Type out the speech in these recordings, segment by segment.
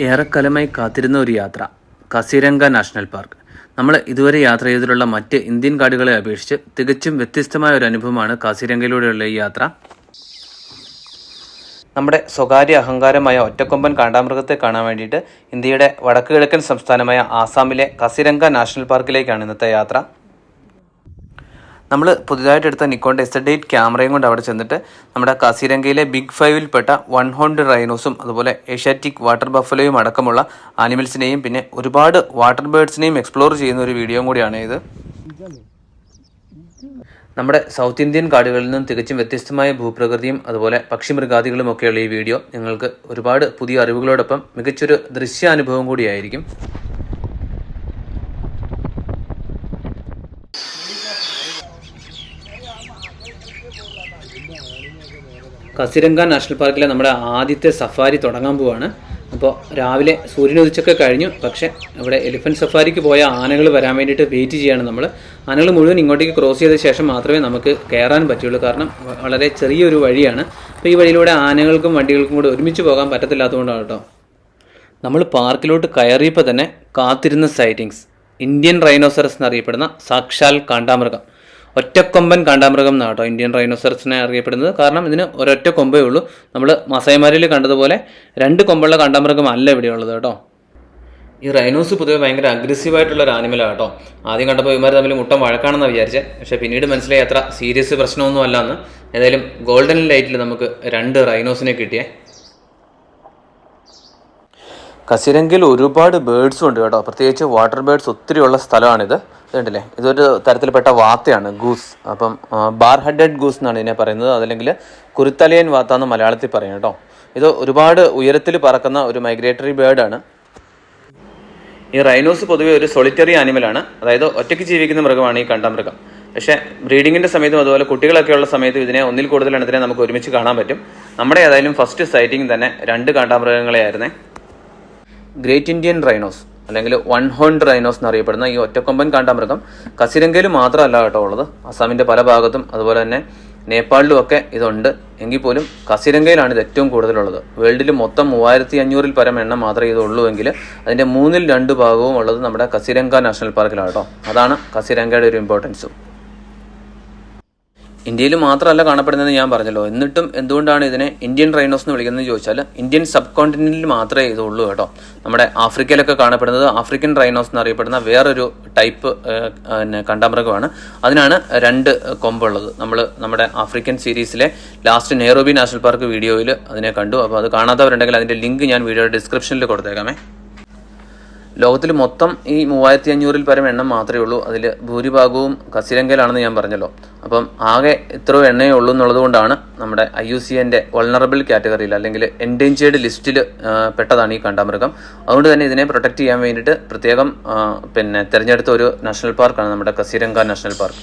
ഏറെക്കാലമായി കാത്തിരുന്ന ഒരു യാത്ര കസിരംഗ നാഷണൽ പാർക്ക്. നമ്മൾ ഇതുവരെ യാത്ര ചെയ്തിട്ടുള്ള മറ്റ് ഇന്ത്യൻ കാടുകളെ അപേക്ഷിച്ച് തികച്ചും വ്യത്യസ്തമായ ഒരു അനുഭവമാണ് കാസിരംഗയിലൂടെയുള്ള ഈ യാത്ര. നമ്മുടെ സ്വകാര്യ അഹങ്കാരമായ ഒറ്റക്കൊമ്പൻ കാണ്ടാമൃഗത്തെ കാണാൻ വേണ്ടിയിട്ട് ഇന്ത്യയുടെ വടക്ക് കിഴക്കൻ സംസ്ഥാനമായ ആസാമിലെ കസിരംഗ നാഷണൽ പാർക്കിലേക്കാണ് ഇന്നത്തെ യാത്ര. നമ്മൾ പുതിയതായിട്ട് എടുത്ത നിക്കോണിൻ്റെ S8 ക്യാമറയും കൊണ്ട് അവിടെ ചെന്നിട്ട് നമ്മുടെ കാസിരംഗയിലെ ബിഗ് 5-ൽപ്പെട്ട 1 ഹോൺഡ് റൈനോസും അതുപോലെ ഏഷ്യാറ്റിക് വാട്ടർ ബഫലോയും അടക്കമുള്ള ആനിമൽസിനെയും പിന്നെ ഒരുപാട് വാട്ടർ ബേർഡ്സിനെയും എക്സ്പ്ലോർ ചെയ്യുന്ന ഒരു വീഡിയോയും കൂടിയാണ് ഇത്. നമ്മുടെ സൗത്ത് ഇന്ത്യൻ കാടുകളിൽ നിന്നും തികച്ചും വ്യത്യസ്തമായ ഭൂപ്രകൃതിയും അതുപോലെ പക്ഷിമൃഗാദികളും ഒക്കെയുള്ള ഈ വീഡിയോ നിങ്ങൾക്ക് ഒരുപാട് പുതിയ അറിവുകളോടൊപ്പം മികച്ചൊരു ദൃശ്യാനുഭവം കൂടിയായിരിക്കും. കസിരംഗ നാഷണൽ പാർക്കിലെ നമ്മുടെ ആദ്യത്തെ സഫാരി തുടങ്ങാൻ പോവാണ്. അപ്പോൾ രാവിലെ സൂര്യൻ ഉദിച്ചൊക്കെ കഴിഞ്ഞു. പക്ഷേ ഇവിടെ എലിഫൻറ്റ് സഫാരിക്ക് പോയ ആനകൾ വരാൻ വേണ്ടിയിട്ട് വെയിറ്റ് ചെയ്യാണ് നമ്മൾ. ആനകൾ മുഴുവൻ ഇങ്ങോട്ടേക്ക് ക്രോസ് ചെയ്ത ശേഷം മാത്രമേ നമുക്ക് കയറാൻ പറ്റുള്ളൂ. കാരണം വളരെ ചെറിയൊരു വഴിയാണ്. അപ്പോൾ ഈ വഴിയിലൂടെ ആനകൾക്കും വണ്ടികൾക്കും കൂടെ ഒരുമിച്ച് പോകാൻ പറ്റത്തില്ലാത്തതുകൊണ്ടാണ് കേട്ടോ. നമ്മൾ പാർക്കിലോട്ട് കയറിയപ്പോൾ തന്നെ കാത്തിരുന്ന സൈറ്റിങ്സ് ഇന്ത്യൻ റൈനോസറസ് എന്നറിയപ്പെടുന്ന സാക്ഷാൽ കാണ്ടാമൃഗം, ഒറ്റക്കൊമ്പൻ കാണ്ടാമൃഗം എന്നാണ് കേട്ടോ ഇന്ത്യൻ റൈനോസറസിനെ അറിയപ്പെടുന്നത്. കാരണം ഇതിന് ഒരൊറ്റ കൊമ്പേ ഉള്ളൂ. നമ്മൾ മസായ്മാരിൽ കണ്ടതുപോലെ 2 കൊമ്പുള്ള കാണ്ടാമൃഗം അല്ല ഇവിടെയുള്ളത് കേട്ടോ. ഈ റൈനോസ് പൊതുവെ ഭയങ്കര അഗ്രസീവായിട്ടുള്ള ഒരു ആനിമലാണ് കേട്ടോ. ആദ്യം കണ്ടപ്പോൾ ഇവന്മാർ തമ്മിൽ മുട്ടം വഴക്കാണെന്നാണ് വിചാരിച്ചത്. പക്ഷേ പിന്നീട് മനസ്സിലായി അത്ര സീരിയസ് പ്രശ്നമൊന്നും അല്ലാന്ന്. ഏതായാലും ഗോൾഡൻ ലൈറ്റിൽ നമുക്ക് 2 റൈനോസിനെ കിട്ടിയേ. കസിരംഗയിൽ ഒരുപാട് ബേർഡ്സും ഉണ്ട് കേട്ടോ. പ്രത്യേകിച്ച് വാട്ടർ ബേർഡ്സ് ഒത്തിരി ഉള്ള സ്ഥലമാണിത്. ഇതുണ്ടല്ലേ, ഇതൊരു തരത്തിൽപ്പെട്ട വാത്തയാണ്, ഗൂസ്. അപ്പം ബാർ ഹെഡഡ് ഗൂസ് എന്നാണ് ഇതിനെ പറയുന്നത്. അതല്ലെങ്കിൽ കുരുത്തലയൻ വാത്ത എന്ന് മലയാളത്തിൽ പറയും കേട്ടോ. ഇത് ഒരുപാട് ഉയരത്തിൽ പറക്കുന്ന ഒരു മൈഗ്രേറ്ററി ബേർഡാണ്. ഈ റൈനോസ് പൊതുവെ ഒരു സോളിറ്ററി ആനിമലാണ്, അതായത് ഒറ്റയ്ക്ക് ജീവിക്കുന്ന മൃഗമാണ് ഈ കാണ്ടാമൃഗം. പക്ഷേ ബ്രീഡിങ്ങിൻ്റെ സമയത്തും അതുപോലെ കുട്ടികളൊക്കെ ഉള്ള സമയത്തും ഇതിനെ ഒന്നിൽ കൂടുതൽ എണ്ണത്തിനെ നമുക്ക് ഒരുമിച്ച് കാണാൻ പറ്റും. നമ്മുടെ ഏതായാലും ഫസ്റ്റ് സൈറ്റിംഗ് തന്നെ 2 കാണ്ടാമൃഗങ്ങളെ ആയിരുന്നേ. ഗ്രേറ്റ് ഇന്ത്യൻ റൈനോസ് അല്ലെങ്കിൽ 1 ഹോൺഡ് റൈനോസ് എന്നറിയപ്പെടുന്ന ഈ ഒറ്റക്കൊമ്പൻ കാണ്ടാമൃഗം കസിരംഗയിൽ മാത്രമല്ല കേട്ടോ ഉള്ളത്. അസാമിൻ്റെ പല ഭാഗത്തും അതുപോലെ തന്നെ നേപ്പാളിലും ഒക്കെ ഇതുണ്ട്. എങ്കിൽ പോലും കസിരംഗയിലാണ് ഇത് ഏറ്റവും കൂടുതലുള്ളത്. വേൾഡിൽ മൊത്തം 3500-ൽ പരം എണ്ണം മാത്രമേ ഇതുള്ളൂ എങ്കിൽ അതിൻ്റെ 3-ൽ 2 ഭാഗവും ഉള്ളത് നമ്മുടെ കസിരംഗ നാഷണൽ പാർക്കിലാണ് കേട്ടോ. അതാണ് കസിരംഗയുടെ ഒരു ഇമ്പോർട്ടൻസും. ഇന്ത്യയിൽ മാത്രമല്ല കാണപ്പെടുന്നതെന്ന് ഞാൻ പറഞ്ഞല്ലോ. എന്നിട്ടും എന്തുകൊണ്ടാണ് ഇതിനെ ഇന്ത്യൻ റൈനോസ് എന്ന് വിളിക്കുന്നത് ചോദിച്ചാൽ ഇന്ത്യൻ സബ് കോണ്ടിനെന്റിൽ മാത്രമേ ഇതുള്ളൂ കേട്ടോ. നമ്മുടെ ആഫ്രിക്കയിലൊക്കെ കാണപ്പെടുന്നത് ആഫ്രിക്കൻ റൈനോസ് എന്നറിയപ്പെടുന്ന വേറൊരു ടൈപ്പ് കാണ്ടാമൃഗമാണ്. അതിനാണ് 2 കൊമ്പുള്ളത്. നമ്മുടെ ആഫ്രിക്കൻ സീരീസിലെ ലാസ്റ്റ് നെയ്റോബി നാഷണൽ പാർക്ക് വീഡിയോയിൽ അതിനെ കണ്ടു. അപ്പോൾ അത് കാണാത്തവരുണ്ടെങ്കിൽ അതിൻ്റെ ലിങ്ക് ഞാൻ വീഡിയോയുടെ ഡിസ്ക്രിപ്ഷനിൽ കൊടുത്തേക്കാമേ. ലോകത്തിൽ മൊത്തം ഈ 3500-ൽ പരം എണ്ണം മാത്രമേ ഉള്ളൂ. അതിൽ ഭൂരിഭാഗവും കസിരംഗയിലാണെന്ന് ഞാൻ പറഞ്ഞല്ലോ. അപ്പം ആകെ ഇത്രയോ എണ്ണയേ ഉള്ളൂ എന്നുള്ളത് കൊണ്ടാണ് നമ്മുടെ IUCNൻ്റെ വൾണറബിൾ കാറ്റഗറിയിൽ അല്ലെങ്കിൽ എൻഡേഞ്ചേർഡ് ലിസ്റ്റിൽ പെട്ടതാണ് ഈ കാണ്ടാമൃഗം. അതുകൊണ്ട് തന്നെ ഇതിനെ പ്രൊട്ടക്റ്റ് ചെയ്യാൻ വേണ്ടിയിട്ട് പ്രത്യേകം തിരഞ്ഞെടുത്ത ഒരു നാഷണൽ പാർക്കാണ് നമ്മുടെ കസിരംഗ നാഷണൽ പാർക്ക്.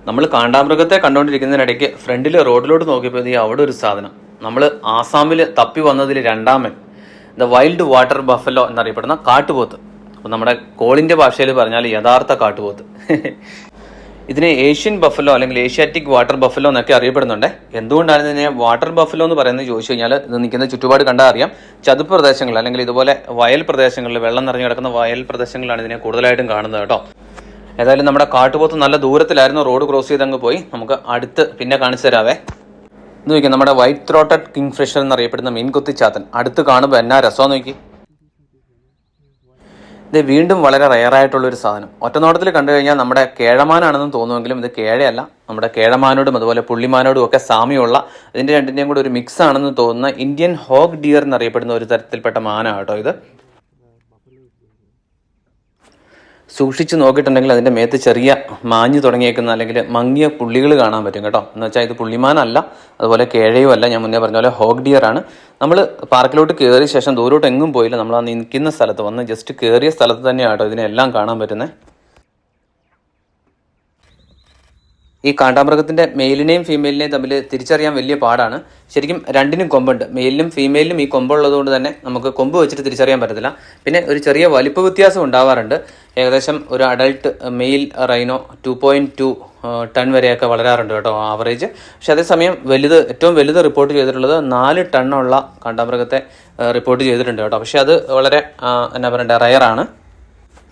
നമ്മൾ കാണ്ടാമൃഗത്തെ കണ്ടുകൊണ്ടിരിക്കുന്നതിനിടയ്ക്ക് ഫ്രണ്ടിൽ റോഡിലോട്ട് നോക്കിയപ്പോൾ അവിടെ ഒരു സാധനം, നമ്മൾ ആസാമിൽ തപ്പി വന്നതിൽ 2ാമൻ ദ വൈൽഡ് വാട്ടർ ബഫലോ എന്നറിയപ്പെടുന്ന കാട്ടുപോത്ത്. അപ്പോൾ നമ്മുടെ കോളിൻ്റെ ഭാഷയിൽ പറഞ്ഞാൽ യഥാർത്ഥ കാട്ടുപോത്ത്. ഇതിനെ ഏഷ്യൻ ബഫലോ അല്ലെങ്കിൽ ഏഷ്യാറ്റിക് വാട്ടർ ബഫലോ എന്നൊക്കെ അറിയപ്പെടുന്നുണ്ട്. എന്തുകൊണ്ടാണ് ഇതിനെ വാട്ടർ ബഫലോ എന്ന് പറയുന്നത് ചോദിച്ചു കഴിഞ്ഞാൽ ഇത് നിൽക്കുന്ന ചുറ്റുപാട് കണ്ടാൽ അറിയാം. ചതുപ്പ് പ്രദേശങ്ങൾ അല്ലെങ്കിൽ ഇതുപോലെ വയൽ പ്രദേശങ്ങളിൽ, വെള്ളം നിറഞ്ഞു കിടക്കുന്ന വയൽ പ്രദേശങ്ങളിലാണ് ഇതിനെ കൂടുതലായിട്ടും കാണുന്നത് കേട്ടോ. ഏതായാലും നമ്മുടെ കാട്ടുപോത്ത് നല്ല ദൂരത്തിലായിരുന്നു, റോഡ് ക്രോസ് ചെയ്ത് അങ്ങ് പോയി. നമുക്ക് അടുത്ത് പിന്നെ കാണിച്ചു തരാവേ. ഇത് നോക്കി, നമ്മുടെ വൈറ്റ് ത്രോട്ടഡ് കിങ് ഫിഷർ എന്നറിയപ്പെടുന്ന മീൻകൊത്തിച്ചാത്തൻ അടുത്ത് കാണുമ്പോൾ എന്നാ രസമെന്ന് നോക്കി. ഇത് വീണ്ടും വളരെ റയറായിട്ടുള്ളൊരു സാധനം. ഒറ്റനോട്ടത്തിൽ കണ്ടു കഴിഞ്ഞാൽ നമ്മുടെ കേഴമാനാണെന്ന് തോന്നുമെങ്കിലും ഇത് കേഴയല്ല. നമ്മുടെ കേഴമാനോടും അതുപോലെ പുള്ളിമാനോടും ഒക്കെ സാമ്യമുള്ള ഇതിൻ്റെ രണ്ടിൻ്റെയും കൂടെ ഒരു മിക്സ് ആണെന്ന് തോന്നുന്ന ഇന്ത്യൻ ഹോഗ് ഡിയർ എന്നറിയപ്പെടുന്ന ഒരു തരത്തിൽപ്പെട്ട മാന കേട്ടോ ഇത്. സൂക്ഷിച്ച് നോക്കിയിട്ടുണ്ടെങ്കിൽ അതിൻ്റെ മേത്ത് ചെറിയ മാഞ്ഞു തുടങ്ങിയേക്കുന്ന അല്ലെങ്കിൽ മങ്ങിയ പുള്ളികൾ കാണാൻ പറ്റും കേട്ടോ. എന്ന് വെച്ചാൽ ഇത് പുള്ളിമാനല്ല, അതുപോലെ കേഴയും അല്ല. ഞാൻ മുന്നേ പറഞ്ഞ പോലെ ഹോഗ് ഡിയർ ആണ്. നമ്മൾ പാർക്കിലോട്ട് കയറിയ ശേഷം ദൂരോട്ട് എങ്ങും പോയില്ല. നമ്മൾ ആ നിൽക്കുന്ന സ്ഥലത്ത് വന്ന് ജസ്റ്റ് കയറിയ സ്ഥലത്ത് തന്നെയാണ് കേട്ടോ ഇതിനെല്ലാം കാണാൻ പറ്റുന്നത്. ഈ കാണ്ടാമൃഗത്തിൻ്റെ മെയിലിനെയും ഫീമെയിലിനെയും തമ്മിൽ തിരിച്ചറിയാൻ വലിയ പാടാണ്. ശരിക്കും രണ്ടിനും കൊമ്പുണ്ട്, മെയിലിനും ഫീമെയിലിനും ഈ കൊമ്പുള്ളത് കൊണ്ട് തന്നെ നമുക്ക് കൊമ്പ് വെച്ചിട്ട് തിരിച്ചറിയാൻ പറ്റത്തില്ല. പിന്നെ ഒരു ചെറിയ വലിപ്പ വ്യത്യാസം ഉണ്ടാവാറുണ്ട്. ഏകദേശം ഒരു അഡൾട്ട് മെയിൽ റൈനോ 2.2 ടൺ വരെയൊക്കെ വളരാറുണ്ട് കേട്ടോ, ആവറേജ്. പക്ഷെ അതേസമയം ഏറ്റവും വലുത് റിപ്പോർട്ട് ചെയ്തിട്ടുള്ളത് 4 ടണ്ണുള്ള കാണ്ടാമൃഗത്തെ റിപ്പോർട്ട് ചെയ്തിട്ടുണ്ട് കേട്ടോ. പക്ഷെ അത് വളരെ എന്നാ പറയണ്ടേ, റയറാണ്.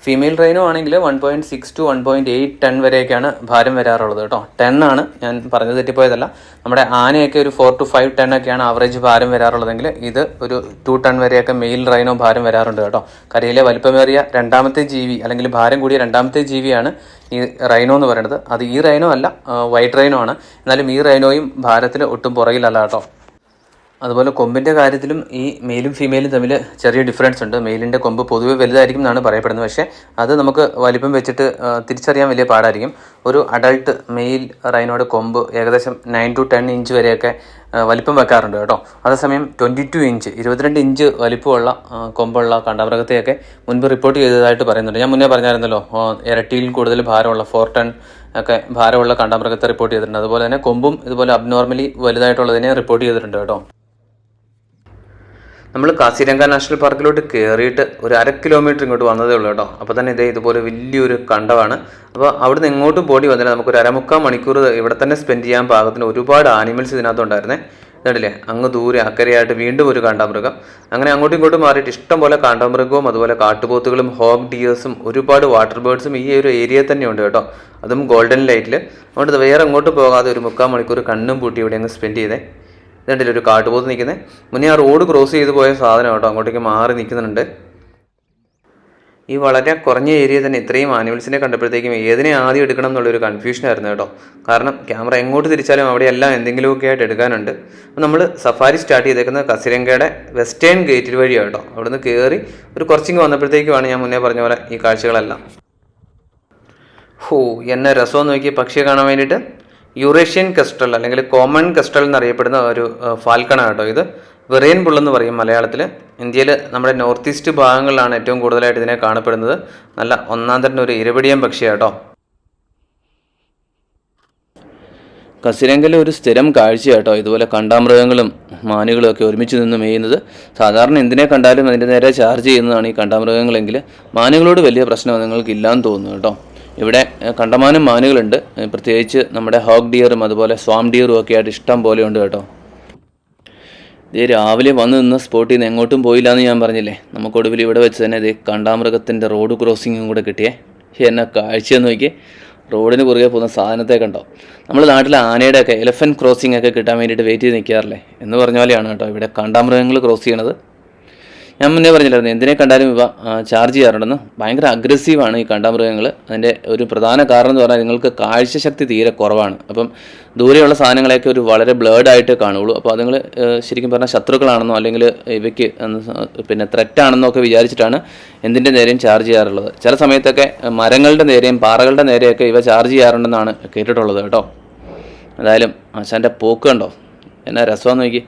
ഫീമെയിൽ റൈനോ ആണെങ്കിൽ 1.6 to 1.8 ടൺ വരെയൊക്കെയാണ് ഭാരം വരാറുള്ളത് കേട്ടോ. 10 ആണ്, ഞാൻ പറഞ്ഞു തെറ്റിപ്പോയതല്ല. നമ്മുടെ ആനയൊക്കെ ഒരു 4 to 5 ടൺ ഒക്കെയാണ് ആവറേജ് ഭാരം വരാറുള്ളതെങ്കിൽ ഇത് ഒരു 2 ടൺ വരെയൊക്കെ മെയിൽ റൈനോ ഭാരം വരാറുണ്ട് കേട്ടോ. കരയിലെ വലിപ്പമേറിയ രണ്ടാമത്തെ ജീവി അല്ലെങ്കിൽ ഭാരം കൂടിയ രണ്ടാമത്തെ ജീവിയാണ് ഈ റൈനോ എന്ന് പറയുന്നത്. അത് ഈ റൈനോ അല്ല, വൈറ്റ് റൈനോ ആണ്. എന്നാലും ഈ റൈനോയും ഭാരത്തിൽ ഒട്ടും പുറകിലല്ല കേട്ടോ. അതുപോലെ കൊമ്പിൻ്റെ കാര്യത്തിലും ഈ മെയിലും ഫീമെയിലും തമ്മിൽ ചെറിയ ഡിഫറൻസ് ഉണ്ട്. മെയിലിൻ്റെ കൊമ്പ് പൊതുവെ വലുതായിരിക്കും എന്നാണ് പറയപ്പെടുന്നത്. പക്ഷേ അത് നമുക്ക് വലിപ്പം വെച്ചിട്ട് തിരിച്ചറിയാൻ വലിയ പാടായിരിക്കും. ഒരു അഡൾട്ട് മെയിൽ റൈനോയുടെ കൊമ്പ് ഏകദേശം 9 to 10 ഇഞ്ച് വരെയൊക്കെ വലിപ്പം വെക്കാറുണ്ട് കേട്ടോ. അതേസമയം 22 ഇഞ്ച് 22 ഇഞ്ച് വലിപ്പമുള്ള കൊമ്പുള്ള കാണ്ടാമൃഗത്തെയൊക്കെ മുൻപ് റിപ്പോർട്ട് ചെയ്തതായിട്ട് പറയുന്നുണ്ട്. ഞാൻ മുന്നേ പറഞ്ഞായിരുന്നല്ലോ, ഇരട്ടിയിൽ കൂടുതൽ ഭാരമുള്ള 4 ടൺ ഒക്കെ ഭാരമുള്ള കാണ്ടാമൃഗത്തെ റിപ്പോർട്ട് ചെയ്തിട്ടുണ്ട്. അതുപോലെ തന്നെ കൊമ്പും ഇതുപോലെ അബ്നോർമലി വലുതായിട്ടുള്ളതിനെ റിപ്പോർട്ട് ചെയ്തിട്ടുണ്ട് കേട്ടോ. നമ്മൾ കാസിരംഗ നാഷണൽ പാർക്കിലോട്ട് കയറിയിട്ട് ഒരു 1/2 കിലോമീറ്റർ ഇങ്ങോട്ട് വന്നതേ ഉള്ളൂ കേട്ടോ. അപ്പോൾ തന്നെ ഇതുപോലെ വലിയൊരു കണ്ടമാണ്. അപ്പോൾ അവിടുന്ന് എങ്ങോട്ടും പോടി വന്നില്ല. നമുക്കൊരു 1/4 മണിക്കൂർ ഇവിടെ തന്നെ സ്പെൻഡ് ചെയ്യാൻ പാകത്തിന് ഒരുപാട് ആനിമൽസ് ഇതിനകത്തുണ്ടായിരുന്നേ. ഇതല്ലേ, അങ്ങ് ദൂരെ അക്കരയായിട്ട് വീണ്ടും ഒരു കാണ്ടാമൃഗം. അങ്ങനെ അങ്ങോട്ടും ഇങ്ങോട്ടും മാറിയിട്ട് ഇഷ്ടം പോലെ കാണ്ടാമൃഗവും അതുപോലെ കാട്ടുപോത്തുകളും ഹോഗ് ഡിയേഴ്സും ഒരുപാട് വാട്ടർ ബേർഡ്സും ഈ ഒരു ഏരിയയിൽ തന്നെയുണ്ട് കേട്ടോ. അതും ഗോൾഡൻ ലൈറ്റിൽ. അതുകൊണ്ട് വേറെ അങ്ങോട്ട് പോകാതെ ഒരു 3/4 മണിക്കൂർ കണ്ണും പൂട്ടി ഇവിടെ അങ്ങ് സ്പെൻഡ് ചെയ്തേ. ഇതുണ്ടല്ലോ ഒരു കാട്ടുപോത്ത് നിൽക്കുന്നത്. മുന്നേ ആ റോഡ് ക്രോസ് ചെയ്ത് പോയ സാധനം കേട്ടോ, അങ്ങോട്ടേക്ക് മാറി നിൽക്കുന്നുണ്ട്. ഈ വളരെ കുറഞ്ഞ ഏരിയയിൽ തന്നെ ഇത്രയും ആനിമൽസിനെ കണ്ടപ്പോഴത്തേക്കും ഏതിനെ ആദ്യം എടുക്കണം എന്നുള്ളൊരു കൺഫ്യൂഷനായിരുന്നു കേട്ടോ. കാരണം ക്യാമറ എങ്ങോട്ട് തിരിച്ചാലും അവിടെയെല്ലാം എന്തെങ്കിലുമൊക്കെ ആയിട്ട് എടുക്കാനുണ്ട്. അപ്പോൾ നമ്മൾ സഫാരി സ്റ്റാർട്ട് ചെയ്തേക്കുന്നത് കസിരംഗയുടെ വെസ്റ്റേൺ ഗേറ്റ് വഴിയാണ് കേട്ടോ. അവിടുന്ന് കയറി ഒരു കുറച്ചിങ്ങ് വന്നപ്പോഴത്തേക്കുമാണ് ഞാൻ മുന്നേ പറഞ്ഞ പോലെ ഈ കാഴ്ചകളെല്ലാം. എന്നെ രസമെന്ന് നോക്കി പക്ഷിയെ കാണാൻ വേണ്ടിയിട്ട്. യൂറേഷ്യൻ കെസ്ട്രൽ അല്ലെങ്കിൽ കോമൺ കെസ്ട്രൽ എന്നറിയപ്പെടുന്ന ഒരു ഫാൽക്കണാണ് കേട്ടോ ഇത്. വെറിയൻ ബുള്ളെന്ന് പറയും മലയാളത്തിൽ. ഇന്ത്യയിൽ നമ്മുടെ നോർത്ത് ഈസ്റ്റ് ഭാഗങ്ങളിലാണ് ഏറ്റവും കൂടുതലായിട്ട് ഇതിനെ കാണപ്പെടുന്നത്. നല്ല ഒന്നാം തരം ഒരു ഇരപിടിയൻ പക്ഷിയാണ് കേട്ടോ. കസിരംഗയിലെ ഒരു സ്ഥിരം കാഴ്ച കേട്ടോ ഇതുപോലെ കണ്ടാമൃഗങ്ങളും മാനുകളും ഒക്കെ ഒരുമിച്ച് നിന്ന് മേയുന്നത്. സാധാരണ എന്തിനെ കണ്ടാലും അതിൻ്റെ നേരെ ചാർജ് ചെയ്യുന്നതാണ് ഈ കണ്ടാമൃഗങ്ങളെങ്കിൽ മാനുകളോട് വലിയ പ്രശ്നം നിങ്ങൾക്ക് ഇല്ലാന്ന് തോന്നുന്നു കേട്ടോ. ഇവിടെ കണ്ടമാനം മാനുകളുണ്ട്. പ്രത്യേകിച്ച് നമ്മുടെ ഹോഗ് ഡിയറും അതുപോലെ സ്വാം ഡിയറും ഒക്കെ ആയിട്ട് ഇഷ്ടം പോലെ ഉണ്ട് കേട്ടോ. ഇതേ രാവിലെ വന്ന് നിന്ന സ്പോട്ടിൽ നിന്ന് എങ്ങോട്ടും പോയില്ല എന്ന് ഞാൻ പറഞ്ഞില്ലേ. നമുക്കൊടുവിൽ ഇവിടെ വെച്ച് തന്നെ ഇതേ കാണ്ടാമൃഗത്തിൻ്റെ റോഡ് ക്രോസിങ്ങും കൂടെ കിട്ടിയേ. എന്നെ കാഴ്ചയെന്ന് നോക്കി, റോഡിന് കുറുകെ പോകുന്ന സാധനത്തെ കണ്ടോ. നമ്മൾ നാട്ടിലെ ആനയുടെയൊക്കെ എലഫൻറ്റ് ക്രോസിംഗ് ഒക്കെ കിട്ടാൻ വേണ്ടിയിട്ട് വെയിറ്റ് ചെയ്ത് നിൽക്കാറില്ലേ എന്ന് പറഞ്ഞ പോലെയാണ് കേട്ടോ ഇവിടെ കാണ്ടാമൃഗങ്ങൾ ക്രോസ് ചെയ്യണത്. ഞാൻ മുന്നേ പറഞ്ഞില്ലായിരുന്നു എന്തിനെ കണ്ടാലും ഇവ ചാർജ് ചെയ്യാറുണ്ടെന്ന്. ഭയങ്കര അഗ്രസീവാണ് ഈ കാണ്ടാമൃഗങ്ങൾ. അതിൻ്റെ ഒരു പ്രധാന കാരണം എന്ന് പറഞ്ഞാൽ നിങ്ങൾക്ക് കാഴ്ചശക്തി തീരെ കുറവാണ്. അപ്പം ദൂരെയുള്ള സാധനങ്ങളെയൊക്കെ ഒരു വളരെ ബ്ലേഡായിട്ട് കാണുള്ളൂ. അപ്പോൾ അതുങ്ങൾ ശരിക്കും പറഞ്ഞാൽ ശത്രുക്കളാണെന്നോ അല്ലെങ്കിൽ ഇവയ്ക്ക് പിന്നെ ത്രെറ്റാണെന്നോ ഒക്കെ വിചാരിച്ചിട്ടാണ് എന്തിൻ്റെ നേരെയും ചാർജ് ചെയ്യാറുള്ളത്. ചില സമയത്തൊക്കെ മരങ്ങളുടെ നേരെയും പാറകളുടെ നേരെയൊക്കെ ഇവ ചാർജ് ചെയ്യാറുണ്ടെന്നാണ് കേട്ടിട്ടുള്ളത് കേട്ടോ. എന്തായാലും ആശാൻ്റെ പോക്ക് കണ്ടോ, എന്നാ രസമാണെന്ന് നോക്കി.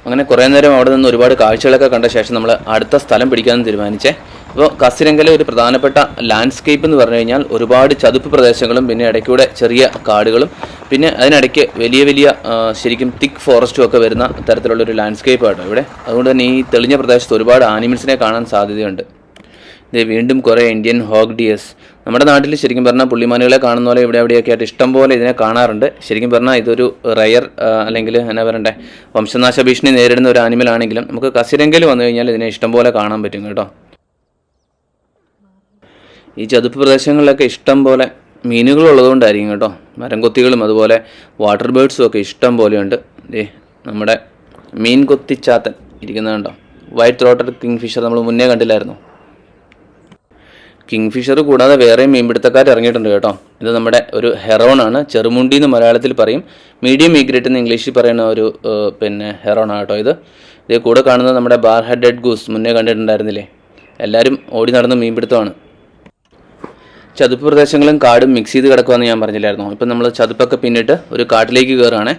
അങ്ങനെ കുറേ നേരം അവിടെ നിന്ന് ഒരുപാട് കാഴ്ചകളൊക്കെ കണ്ട ശേഷം നമ്മൾ അടുത്ത സ്ഥലം പിടിക്കാമെന്ന് തീരുമാനിച്ചേ. അപ്പോൾ കസിരംഗയിലെ ഒരു പ്രധാനപ്പെട്ട ലാൻഡ്സ്കേപ്പ് എന്ന് പറഞ്ഞു കഴിഞ്ഞാൽ ഒരുപാട് ചതുപ്പ് പ്രദേശങ്ങളും പിന്നെ ഇടയ്ക്കൂടെ ചെറിയ കാടുകളും പിന്നെ അതിനിടയ്ക്ക് വലിയ വലിയ ശരിക്കും തിക്ക് ഫോറസ്റ്റും ഒക്കെ വരുന്ന തരത്തിലുള്ളൊരു ലാൻഡ്സ്കേപ്പ് ആട്ടോ ഇവിടെ. അതുകൊണ്ട് തന്നെ ഈ തെളിഞ്ഞ പ്രദേശത്ത് ഒരുപാട് ആനിമൽസിനെ കാണാൻ സാധ്യതയുണ്ട്. ഇത് വീണ്ടും കുറേ ഇന്ത്യൻ ഹോഗ് ഡിയേഴ്സ്. നമ്മുടെ നാട്ടിൽ ശരിക്കും പറഞ്ഞാൽ പുള്ളിമാനുകളെ കാണുന്ന പോലെ ഇവിടെ എവിടെയൊക്കെ ആയിട്ട് ഇഷ്ടം പോലെ ഇതിനെ കാണാറുണ്ട്. ശരിക്കും പറഞ്ഞാൽ ഇതൊരു റയർ അല്ലെങ്കിൽ എന്നാ പറയണ്ടേ വംശനാശ ഭീഷണി നേരിടുന്ന ഒരു ആനിമൽ ആണെങ്കിലും നമുക്ക് കസിരംഗയിൽ വന്നു കഴിഞ്ഞാൽ ഇതിനെ ഇഷ്ടം പോലെ കാണാൻ പറ്റും കേട്ടോ. ഈ ചതുപ്പ് പ്രദേശങ്ങളിലൊക്കെ ഇഷ്ടം പോലെ മീനുകളുള്ളതുകൊണ്ടായിരിക്കും കേട്ടോ. മരംകൊത്തികളും അതുപോലെ വാട്ടർ ബേർഡ്സും ഒക്കെ ഇഷ്ടം പോലെയുണ്ട്. നമ്മുടെ മീൻ കൊത്തിച്ചാത്തൻ ഇരിക്കുന്നതുണ്ടോ, വൈറ്റ് ത്രോട്ടഡ് കിങ് ഫിഷർ നമ്മൾ മുന്നേ കണ്ടില്ലായിരുന്നു. കിങ് ഫിഷർ കൂടാതെ വേറെയും മീൻപിടുത്തക്കാർ ഇറങ്ങിയിട്ടുണ്ട് കേട്ടോ. ഇത് നമ്മുടെ ഒരു ഹെറോണാണ്. ചെറുമുണ്ടി എന്ന് മലയാളത്തിൽ പറയും, മീഡിയം മീഗ്രേറ്റ് എന്ന് ഇംഗ്ലീഷിൽ പറയുന്ന ഒരു പിന്നെ ഹെറോണാണ് കേട്ടോ. ഇത് കൂടെ കാണുന്നത് നമ്മുടെ ബാർ ഹെഡഡ് ഗൂസ് മുന്നേ കണ്ടിട്ടുണ്ടായിരുന്നില്ലേ. എല്ലാവരും ഓടി നടന്ന് മീൻപിടുത്തമാണ്. ചതുപ്പ് പ്രദേശങ്ങളും കാടും മിക്സ് ചെയ്ത് കിടക്കുമെന്ന് ഞാൻ പറഞ്ഞില്ലായിരുന്നു. ഇപ്പം നമ്മൾ ചതുപ്പൊക്കെ പിന്നിട്ട് ഒരു കാട്ടിലേക്ക് കയറുകയാണ്.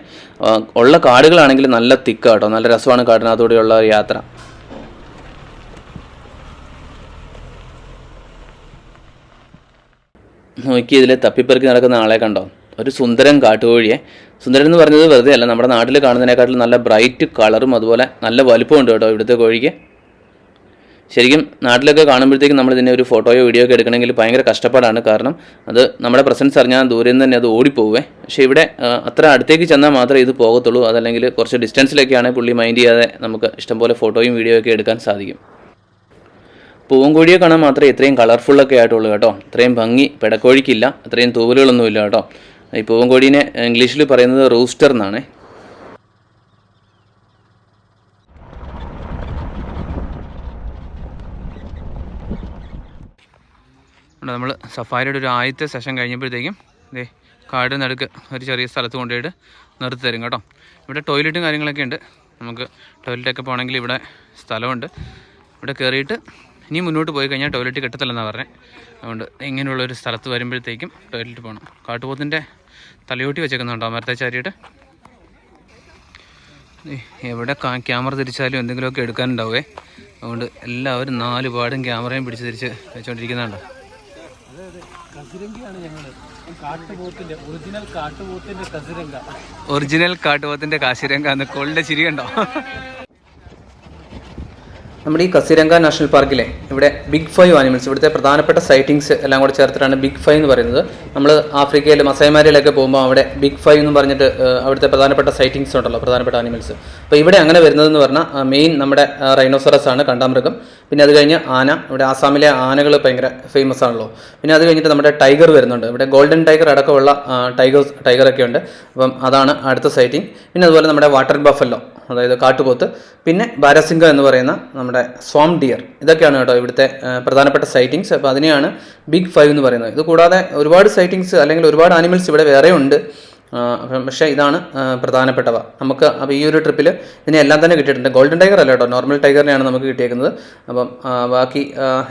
ഉള്ള കാടുകളാണെങ്കിൽ നല്ല തിക്ക് കേട്ടോ, നല്ല രസമാണ് കാടിനകത്തൂടെയുള്ള യാത്ര. നോക്കി ഇതിൽ തപ്പിപ്പെറുക്കി നടക്കുന്ന ആളെ കണ്ടോ? ഒരു സുന്ദരൻ കാട്ടുകോഴിയെ. സുന്ദരൻ എന്ന് പറഞ്ഞത് വെറുതെ അല്ല, നമ്മുടെ നാട്ടിൽ കാണുന്നതിനെക്കാട്ടിലും നല്ല ബ്രൈറ്റ് കളറും അതുപോലെ നല്ല വലുപ്പമുണ്ട് കേട്ടോ ഇവിടുത്തെ കോഴിക്ക്. ശരിക്കും നാട്ടിലൊക്കെ കാണുമ്പോഴത്തേക്കും നമ്മൾ ഇതിനെ ഒരു ഫോട്ടോയോ വീഡിയോ ഒക്കെ എടുക്കണമെങ്കിൽ ഭയങ്കര കഷ്ടപ്പാടാണ്. കാരണം അത് നമ്മുടെ പ്രസൻസ് അറിഞ്ഞാൽ ദൂരെ നിന്ന് തന്നെ അത് ഓടിപ്പോവേ. പക്ഷേ ഇവിടെ അത്ര അടുത്തേക്ക് ചെന്നാൽ മാത്രമേ ഇത് പോകത്തുള്ളൂ. അതല്ലെങ്കിൽ കുറച്ച് ഡിസ്റ്റൻസിലൊക്കെയാണെങ്കിൽ പുള്ളി മൈൻഡ് ചെയ്യാതെ നമുക്ക് ഇഷ്ടംപോലെ ഫോട്ടോയും വീഡിയോ ഒക്കെ എടുക്കാൻ സാധിക്കും. പൂവൻകോഴിയെ കാണാൻ മാത്രമേ ഇത്രയും കളർഫുള്ളൊക്കെ ആയിട്ടുള്ളൂ കേട്ടോ. ഇത്രയും ഭംഗി പിടക്കോഴിക്കില്ല, അത്രയും തൂവലുകളൊന്നുമില്ല കേട്ടോ. ഈ പൂവൻകോഴീനെ ഇംഗ്ലീഷിൽ പറയുന്നത് റൂസ്റ്റർ എന്നാണ്. നമ്മൾ സഫാരിയുടെ ഒരു ആദ്യത്തെ സെഷൻ കഴിഞ്ഞപ്പോഴത്തേക്കും ഇതേ കാട് നടുക്ക് ഒരു ചെറിയ സ്ഥലത്ത് കൊണ്ടുപോയിട്ട് നിർത്തി തരും കേട്ടോ. ഇവിടെ ടോയ്ലറ്റും കാര്യങ്ങളൊക്കെ ഉണ്ട്. നമുക്ക് ടോയ്ലറ്റൊക്കെ പോകണമെങ്കിൽ ഇവിടെ സ്ഥലമുണ്ട്. ഇവിടെ കയറിയിട്ട് ഇനി മുന്നോട്ട് പോയി കഴിഞ്ഞാൽ ടോയ്ലറ്റ് കിട്ടത്തില്ലെന്നാണ് പറഞ്ഞത്. അതുകൊണ്ട് ഇങ്ങനെയുള്ളൊരു സ്ഥലത്ത് വരുമ്പോഴത്തേക്കും ടോയ്ലറ്റ് പോകണം. കാട്ടുപോത്തിൻ്റെ തലയോട്ടി വെച്ചേക്കുന്നുണ്ടോ മരത്തെ ചാരിയിട്ട്. എവിടെ ക്യാമറ തിരിച്ചാലും എന്തെങ്കിലുമൊക്കെ എടുക്കാനുണ്ടാവുമേ. അതുകൊണ്ട് എല്ലാവരും 4 പാടും ക്യാമറയും പിടിച്ച് തിരിച്ച് വെച്ചുകൊണ്ടിരിക്കുന്നുണ്ടോ. ഒറിജിനൽ കാട്ടുപോത്തിന്റെ കാശിരംഗ എന്ന് കോളിന്റെ ചിരി കണ്ടോ. നമ്മുടെ ഈ കസിരംഗ നാഷണൽ പാർക്കിലെ ഇവിടെ ബിഗ് 5 ആനിമൽസ്, ഇവിടുത്തെ പ്രധാനപ്പെട്ട സൈറ്റിങ്സ് എല്ലാം കൂടെ ചേർത്തിട്ടാണ് ബിഗ് 5 എന്ന് പറയുന്നത്. നമ്മൾ ആഫ്രിക്കയിൽ മസൈമാരിയിലൊക്കെ പോകുമ്പോൾ അവിടെ ബിഗ് 5 എന്ന് പറഞ്ഞിട്ട് അവിടുത്തെ പ്രധാനപ്പെട്ട സൈറ്റിങ്സ് ഉണ്ടല്ലോ, പ്രധാനപ്പെട്ട ആനിമൽസ്. അപ്പോൾ ഇവിടെ അങ്ങനെ വരുന്നതെന്ന് പറഞ്ഞാൽ മെയിൻ നമ്മുടെ റൈനോസറസ് ആണ്, കണ്ടാമൃഗം. പിന്നെ അത് കഴിഞ്ഞ് ആന, ഇവിടെ ആസാമിലെ ആനകൾ ഭയങ്കര ഫേമസ് ആണല്ലോ. പിന്നെ അത് കഴിഞ്ഞിട്ട് നമ്മുടെ ടൈഗർ വരുന്നുണ്ട്. ഇവിടെ ഗോൾഡൻ ടൈഗർ അടക്കമുള്ള ടൈഗറൊക്കെ ഉണ്ട്. അപ്പം അതാണ് അടുത്ത സൈറ്റിംഗ്. പിന്നെ അതുപോലെ നമ്മുടെ വാട്ടർ ബഫല്ലോ, അതായത് കാട്ടുപോത്ത്, പിന്നെ ബാരസിംഗ എന്ന് പറയുന്ന നമ്മുടെ സ്വാം ഡിയർ, ഇതൊക്കെയാണ് കേട്ടോ ഇവിടുത്തെ പ്രധാനപ്പെട്ട സൈറ്റിങ്സ്. അപ്പോൾ അതിനെയാണ് ബിഗ് 5 എന്ന് പറയുന്നത്. ഇത് കൂടാതെ ഒരുപാട് സൈറ്റിങ്സ് അല്ലെങ്കിൽ ഒരുപാട് ആനിമൽസ് ഇവിടെ വേറെ ഉണ്ട്. പക്ഷേ ഇതാണ് പ്രധാനപ്പെട്ടവ നമുക്ക്. അപ്പോൾ ഈ ഒരു ട്രിപ്പിൽ ഇതിനെല്ലാം തന്നെ കിട്ടിയിട്ടുണ്ട്. ഗോൾഡൻ ടൈഗർ അല്ല കേട്ടോ, നോർമൽ ടൈഗറിനെയാണ് നമുക്ക് കിട്ടിയേക്കുന്നത്. അപ്പം ബാക്കി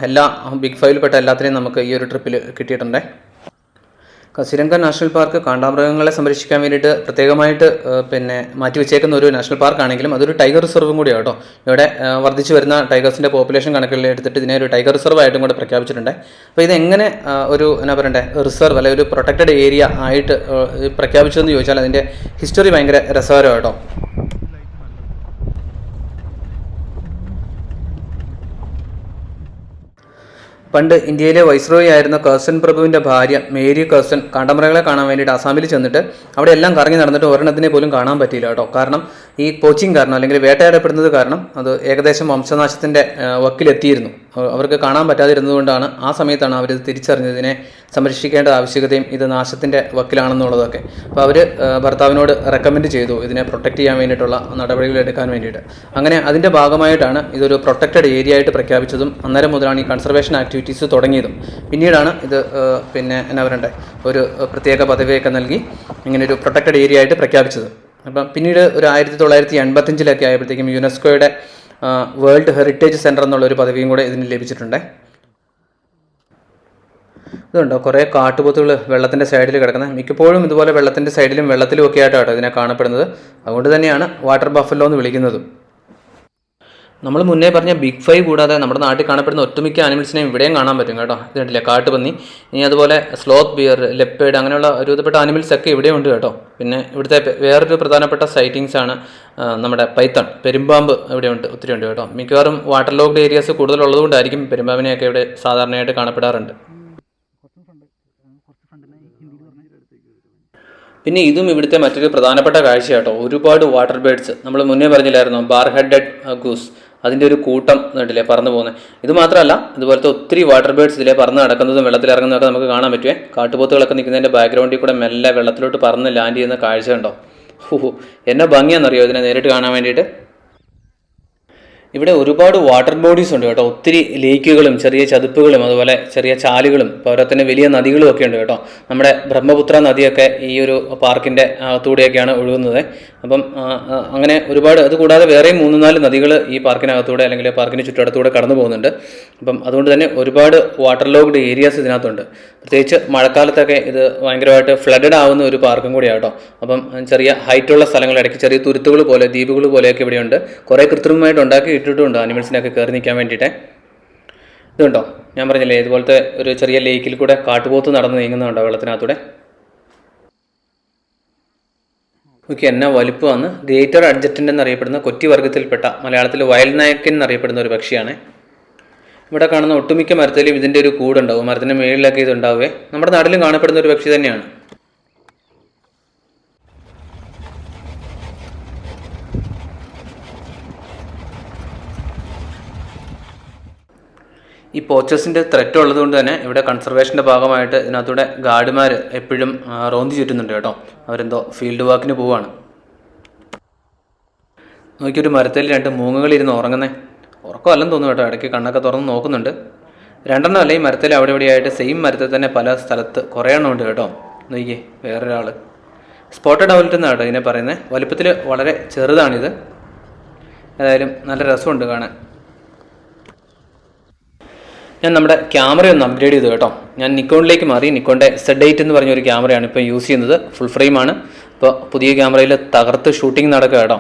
എല്ലാ ബിഗ് 5-ൽ എല്ലാത്തിനെയും നമുക്ക് ഈ ഒരു ട്രിപ്പിൽ കിട്ടിയിട്ടുണ്ട്. കസിരംഗ നാഷണൽ പാർക്ക് കാണ്ടാമൃഗങ്ങളെ സംരക്ഷിക്കാൻ വേണ്ടിയിട്ട് പ്രത്യേകമായിട്ട് പിന്നെ മാറ്റിവെച്ചേക്കുന്ന ഒരു നാഷണൽ പാർക്കാണെങ്കിലും അതൊരു ടൈഗർ റിസർവും കൂടിയാണ് കേട്ടോ. ഇവിടെ വർദ്ധിച്ചു വരുന്ന ടൈഗേഴ്സിൻ്റെ പോപ്പുലേഷൻ കണക്കുകളിൽ എടുത്തിട്ട് ഇതിനെ ഒരു ടൈഗർ റിസർവ് ആയിട്ടും കൂടെ പ്രഖ്യാപിച്ചിട്ടുണ്ട്. അപ്പോൾ ഇതെങ്ങനെ ഒരു എന്നാ പറയണ്ടേ റിസർവ് അല്ലെങ്കിൽ ഒരു പ്രൊട്ടക്റ്റഡ് ഏരിയ ആയിട്ട് പ്രഖ്യാപിച്ചതെന്ന് ചോദിച്ചാൽ അതിൻ്റെ ഹിസ്റ്ററി ഭയങ്കര രസകരമാണ് കേട്ടോ. പണ്ട് ഇന്ത്യയിലെ വൈസ്രോയി ആയിരുന്ന കഴ്സൺ പ്രഭുവിൻ്റെ ഭാര്യ മേരി കഴ്സൺ കാണ്ടാമൃഗങ്ങളെ കാണാൻ വേണ്ടിയിട്ട് ആസാമിൽ ചെന്നിട്ട് അവിടെ എല്ലാം കറങ്ങി നടന്നിട്ട് ഒരെണ്ണത്തിനെ പോലും കാണാൻ പറ്റിയില്ല കേട്ടോ. കാരണം ഈ പോച്ചിങ് കാരണം അല്ലെങ്കിൽ വേട്ടയാടപ്പെടുന്നത് കാരണം അത് ഏകദേശം വംശനാശത്തിൻ്റെ വക്കിലെത്തിയിരുന്നു. അവർക്ക് കാണാൻ പറ്റാതിരുന്നതുകൊണ്ടാണ് ആ സമയത്താണ് അവരിത് തിരിച്ചറിഞ്ഞതിനെ സംരക്ഷിക്കേണ്ട ആവശ്യകതയും ഇത് നാശത്തിൻ്റെ വക്കിലാണെന്നുള്ളതൊക്കെ. അപ്പോൾ അവർ ഭർത്താവിനോട് റെക്കമെൻഡ് ചെയ്തു ഇതിനെ പ്രൊട്ടക്റ്റ് ചെയ്യാൻ വേണ്ടിയിട്ടുള്ള നടപടികൾ എടുക്കാൻ വേണ്ടിയിട്ട്. അങ്ങനെ അതിൻ്റെ ഭാഗമായിട്ടാണ് ഇതൊരു പ്രൊട്ടക്റ്റഡ് ഏരിയ ആയിട്ട് പ്രഖ്യാപിച്ചതും അന്നേരം മുതലാണ് ഈ കൺസർവേഷൻ ആക്ടിവിറ്റീസ് തുടങ്ങിയതും. പിന്നീടാണ് ഇത് പിന്നെ എന്നാ പറയണ്ടേ ഒരു പ്രത്യേക പദവിയൊക്കെ നൽകി ഇങ്ങനെയൊരു പ്രൊട്ടക്റ്റഡ് ഏരിയ ആയിട്ട് പ്രഖ്യാപിച്ചത്. അപ്പം പിന്നീട് ഒരു 1985 ആയപ്പോഴത്തേക്കും യുനെസ്കോയുടെ വേൾഡ് ഹെറിറ്റേജ് സെൻറ്റർ എന്നുള്ളൊരു പദവിയും കൂടെ ഇതിന് ലഭിച്ചിട്ടുണ്ട്. ഇതുണ്ടോ കുറേ കാട്ടുപോത്തുകൾ വെള്ളത്തിൻ്റെ സൈഡിൽ കിടക്കുന്നത്. മിക്കപ്പോഴും ഇതുപോലെ വെള്ളത്തിൻ്റെ സൈഡിലും വെള്ളത്തിലും ഒക്കെ ആയിട്ടാണ് ഇതിനെ കാണപ്പെടുന്നത്. അതുകൊണ്ട് തന്നെയാണ് വാട്ടർ ബഫല്ലോ എന്ന് വിളിക്കുന്നത്. നമ്മൾ മുന്നേ പറഞ്ഞ ബിഗ് 5 കൂടാതെ നമ്മുടെ നാട്ടിൽ കാണപ്പെടുന്ന ഒട്ടുമിക്ക ആനിമൽസിനെയും ഇവിടെയും കാണാൻ പറ്റും കേട്ടോ. ഇത് കണ്ടില്ലേ കാട്ടുപന്നി, ഇനി അതുപോലെ സ്ലോത്ത് ബിയർ, ലെപ്പേഡ്, അങ്ങനെയുള്ള ഒരുവിധപ്പെട്ട ആനിമൽസ് ഒക്കെ ഇവിടെ ഉണ്ട് കേട്ടോ. പിന്നെ ഇവിടുത്തെ വേറൊരു പ്രധാനപ്പെട്ട സൈറ്റിങ്സ് ആണ് നമ്മുടെ പൈത്തൺ, പെരുമ്പാമ്പ് ഇവിടെ ഉണ്ട്, ഒത്തിരി ഉണ്ട് കേട്ടോ. മിക്കവാറും വാട്ടർ ലോക്ഡ് ഏരിയാസ് കൂടുതലുള്ളതുകൊണ്ടായിരിക്കും പെരുമ്പാമ്പിനെയൊക്കെ ഇവിടെ സാധാരണയായിട്ട് കാണപ്പെടാറുണ്ട്. പിന്നെ ഇതും ഇവിടുത്തെ മറ്റൊരു പ്രധാനപ്പെട്ട കാഴ്ചയാട്ടോ. ഒരുപാട് വാട്ടർ ബേഡ്സ്, നമ്മൾ മുന്നേ പറഞ്ഞില്ലായിരുന്നോ ബാർ ഹെഡഡ് ഗൂസ്, അതിൻ്റെ ഒരു കൂട്ടം കണ്ടില്ലേ പറന്നു പോകുന്നത്. ഇത് മാത്രമല്ല ഇതുപോലത്തെ ഒത്തിരി വാട്ടർ ബേഡ്സ് ഇതിലെ പറന്ന് നടക്കുന്നതും വെള്ളത്തിലിറങ്ങുന്നതൊക്കെ നമുക്ക് കാണാൻ പറ്റുമേ. കാട്ടുപോത്തുകളൊക്കെ നിൽക്കുന്നതിൻ്റെ ബാക്ക്ഗ്രൗണ്ടിൽ കൂടെ മെല്ലെ വെള്ളത്തിലോട്ട് പറന്ന് ലാൻഡ് ചെയ്യുന്ന കാഴ്ച കണ്ടോ. എന്നെ ഭംഗിയാണെന്നറിയോ ഇതിനെ നേരിട്ട് കാണാൻ വേണ്ടിയിട്ട്. ഇവിടെ ഒരുപാട് വാട്ടർ ബോഡീസ് ഉണ്ട് കേട്ടോ. ഒത്തിരി ലേക്കുകളും ചെറിയ ചതുപ്പുകളും അതുപോലെ ചെറിയ ചാലുകളും പോരാ തന്നെ വലിയ നദികളും ഒക്കെ ഉണ്ട് കേട്ടോ. നമ്മുടെ ബ്രഹ്മപുത്ര നദിയൊക്കെ ഈ ഒരു പാർക്കിൻ്റെ അകത്തൂടെയൊക്കെയാണ് ഒഴുകുന്നത്. അപ്പം അങ്ങനെ ഒരുപാട്, അതുകൂടാതെ വേറെയും 3-4 നദികൾ ഈ പാർക്കിനകത്തൂടെ അല്ലെങ്കിൽ പാർക്കിന് ചുറ്റടത്തൂടെ കടന്നു പോകുന്നുണ്ട്. അപ്പം അതുകൊണ്ട് തന്നെ ഒരുപാട് വാട്ടർ ലോക്ഡ് ഏരിയാസ് ഇതിനകത്തുണ്ട്. പ്രത്യേകിച്ച് മഴക്കാലത്തൊക്കെ ഇത് ഭയങ്കരമായിട്ട് ഫ്ലഡഡ് ആവുന്ന ഒരു പാർക്കും കൂടിയാണ് കേട്ടോ. അപ്പം ചെറിയ ഹൈറ്റുള്ള സ്ഥലങ്ങൾ, ഇടയ്ക്ക് ചെറിയ തുരുത്തുകൾ പോലെ ദ്വീപുകൾ പോലെയൊക്കെ ഇവിടെയുണ്ട്. കുറേ കൃത്രിമമായിട്ട് ഉണ്ടാക്കി ഇട്ടിട്ടുമുണ്ട് ആനിമൽസിനൊക്കെ കയറി നിൽക്കാൻ വേണ്ടിയിട്ട്. ഇതുണ്ടോ, ഞാൻ പറഞ്ഞില്ലേ ഇതുപോലത്തെ ഒരു ചെറിയ ലേക്കിൽ കൂടെ കാട്ടുപോത്ത് നടന്ന് നീങ്ങുന്നുണ്ടോ വെള്ളത്തിനകത്തൂടെ. ഓക്കെ, എന്നാ വലുപ്പമാണ്. ഗ്രേറ്റർ അഡ്ജറ്റൻ്റ് എന്നറിയപ്പെടുന്ന കൊറ്റി വർഗ്ഗത്തിൽപ്പെട്ട, മലയാളത്തിൽ വയൽ നായക്കൻ എന്നറിയപ്പെടുന്ന ഒരു പക്ഷിയാണ്. ഇവിടെ കാണുന്ന ഒട്ടുമിക്ക മരത്തിലും ഇതിൻ്റെ ഒരു കൂടുണ്ടാവും, മരത്തിൻ്റെ മേളിലൊക്കെ ഇതുണ്ടാവുകയെ. നമ്മുടെ നാട്ടിലും കാണപ്പെടുന്ന ഒരു പക്ഷി തന്നെയാണ്. ഈ പോച്ചസിൻ്റെ ത്രെറ്റ് ഉള്ളതുകൊണ്ട് തന്നെ ഇവിടെ കൺസർവേഷൻ്റെ ഭാഗമായിട്ട് ഇതിനകത്തൂടെ ഗാർഡുമാർ എപ്പോഴും റോന്തി ചുറ്റുന്നുണ്ട് കേട്ടോ. അവരെന്തോ ഫീൽഡ് വാക്കിന് പോവാണ്. നോക്കിയൊരു മരത്തിൽ 2 മൂങ്ങകൾ ഇരുന്ന് ഉറങ്ങുന്നേ. ഉറക്കമല്ലെന്ന് തോന്നുന്നു കേട്ടോ, ഇടയ്ക്ക് കണ്ണൊക്കെ തുറന്ന് നോക്കുന്നുണ്ട്. 2 അല്ല, ഈ മരത്തിൽ അവിടെ ഇവിടെയായിട്ട് സെയിം മരത്തിൽ തന്നെ പല സ്ഥലത്ത് കുറേ എണ്ണം ഉണ്ട് കേട്ടോ. നോക്കിയേ, വേറൊരാൾ സ്പോട്ടഡ് ഔൾട്ട് എന്നാണ് കേട്ടോ ഇതിനെ പറയുന്നത്. വലുപ്പത്തിൽ വളരെ ചെറുതാണിത്. ഏതായാലും നല്ല രസമുണ്ട് കാണാൻ. ഞാൻ നമ്മുടെ ക്യാമറ ഒന്ന് അപ്ഗ്രേഡ് ചെയ്തു കേട്ടോ. ഞാൻ നിക്കോണിലേക്ക് മാറി. നിക്കോണിൻ്റെ Z8 എന്ന് പറഞ്ഞൊരു ക്യാമറയാണ് ഇപ്പോൾ യൂസ് ചെയ്യുന്നത്. ഫുൾ ഫ്രെയിമാണ്. ഇപ്പോൾ പുതിയ ക്യാമറയിൽ തകർത്ത് ഷൂട്ടിംഗ് നടക്കുക കേട്ടോ.